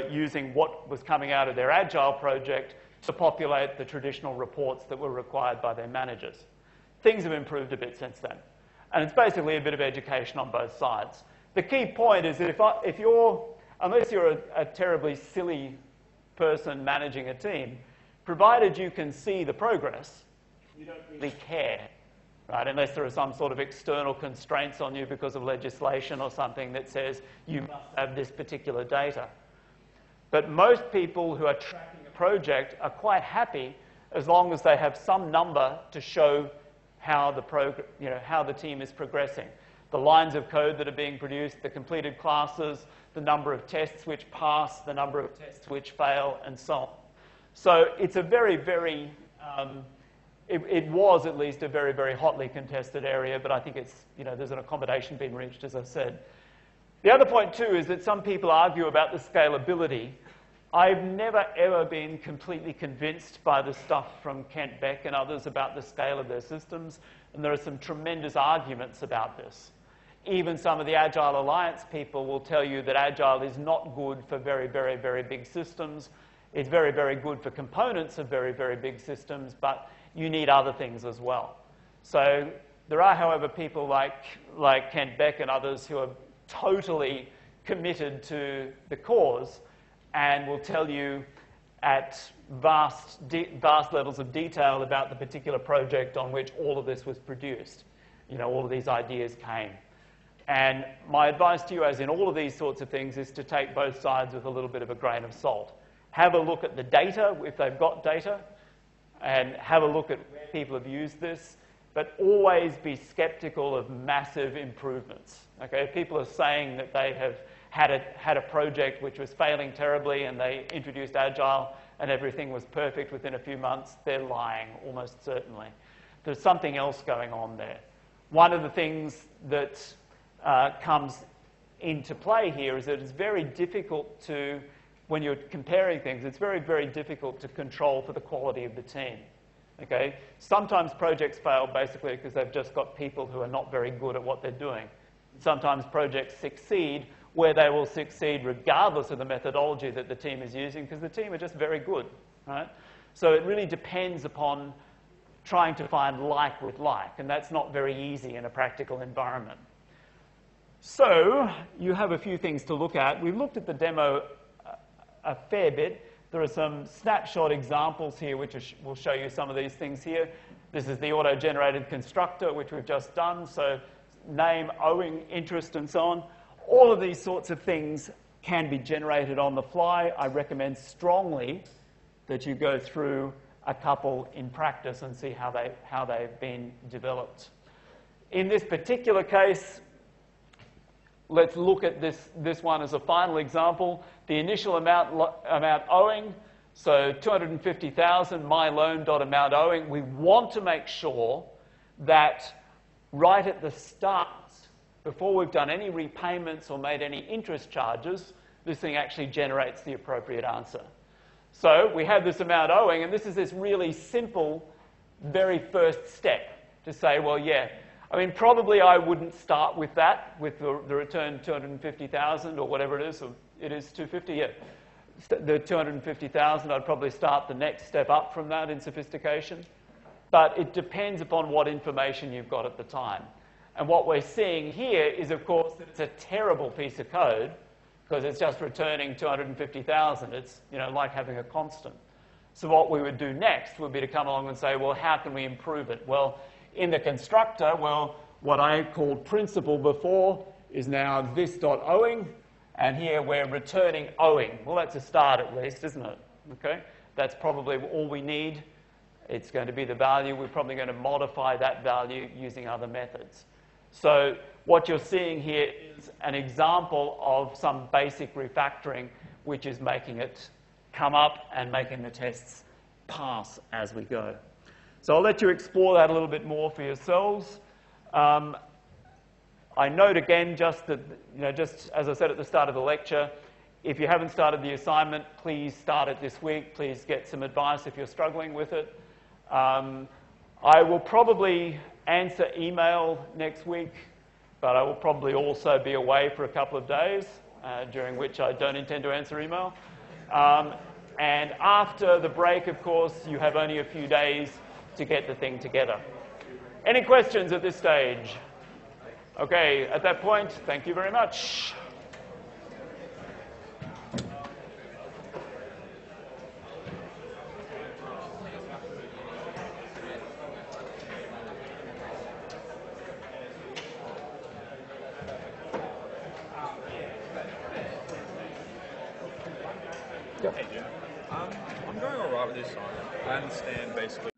using what was coming out of their Agile project to populate the traditional reports that were required by their managers. Things have improved a bit since then. And it's basically a bit of education on both sides. The key point is that unless you're a terribly silly person managing a team, provided you can see the progress, you don't really care, right? Unless there are some sort of external constraints on you because of legislation or something that says you must have this particular data. But most people who are tracking a project are quite happy as long as they have some number to show how the team is progressing. The lines of code that are being produced, the completed classes, the number of tests which pass, the number of tests which fail, and so on. So it's a very, very, it was at least a very, very hotly contested area, but I think it's, there's an accommodation being reached, as I said. The other point, too, is that some people argue about the scalability. I've never, ever been completely convinced by the stuff from Kent Beck and others about the scale of their systems, and there are some tremendous arguments about this. Even some of the Agile Alliance people will tell you that Agile is not good for very, very, very big systems. It's very, very good for components of very, very big systems, but you need other things as well. So there are, however, people like Kent Beck and others who are totally committed to the cause and will tell you at vast levels of detail about the particular project on which all of this was produced. All of these ideas came. And my advice to you, as in all of these sorts of things, is to take both sides with a little bit of a grain of salt. Have a look at the data, if they've got data, and have a look at where people have used this, but always be skeptical of massive improvements. Okay? If people are saying that they have had a project which was failing terribly and they introduced Agile and everything was perfect within a few months, they're lying, almost certainly. There's something else going on there. One of the things that comes into play here is that it's very difficult to, when you're comparing things, it's very, very difficult to control for the quality of the team. Okay? Sometimes projects fail basically because they've just got people who are not very good at what they're doing. Sometimes projects succeed where they will succeed regardless of the methodology that the team is using because the team are just very good, right? So it really depends upon trying to find like with like, and that's not very easy in a practical environment. So you have a few things to look at. We've looked at the demo a fair bit. There are some snapshot examples here which will show you some of these things here. This is the auto-generated constructor, which we've just done. So name, owing, interest, and so on. All of these sorts of things can be generated on the fly. I recommend strongly that you go through a couple in practice and see how they've been developed. In this particular case, let's look at this one as a final example. The initial amount owing, so 250,000, my loan.amount owing. We want to make sure that right at the start, before we've done any repayments or made any interest charges, this thing actually generates the appropriate answer. So we have this amount owing, and this is this really simple, very first step to say, well, yeah, I mean, probably I wouldn't start with that, with the return 250,000 or whatever it is. Or it is 250, yeah. The 250,000, I'd probably start the next step up from that in sophistication. But it depends upon what information you've got at the time. And what we're seeing here is, of course, that it's a terrible piece of code because it's just returning 250,000. It's, you know, like having a constant. So what we would do next would be to come along and say, well, how can we improve it? Well, in the constructor, well, what I called principal before is now this.owing, and here we're returning owing. Well, that's a start at least, isn't it? Okay, that's probably all we need. It's going to be the value. We're probably going to modify that value using other methods. So what you're seeing here is an example of some basic refactoring, which is making it come up and making the tests pass as we go. So I'll let you explore that a little bit more for yourselves. I note again just that, you know, just as I said at the start of the lecture, if you haven't started the assignment, please start it this week. Please get some advice if you're struggling with it. I will probably answer email next week, but I will probably also be away for a couple of days, during which I don't intend to answer email. And after the break, of course, you have only a few days to get the thing together. Any questions at this stage? Okay, at that point, thank you very much. Hey Jim, I'm going all right with this assignment. I understand basically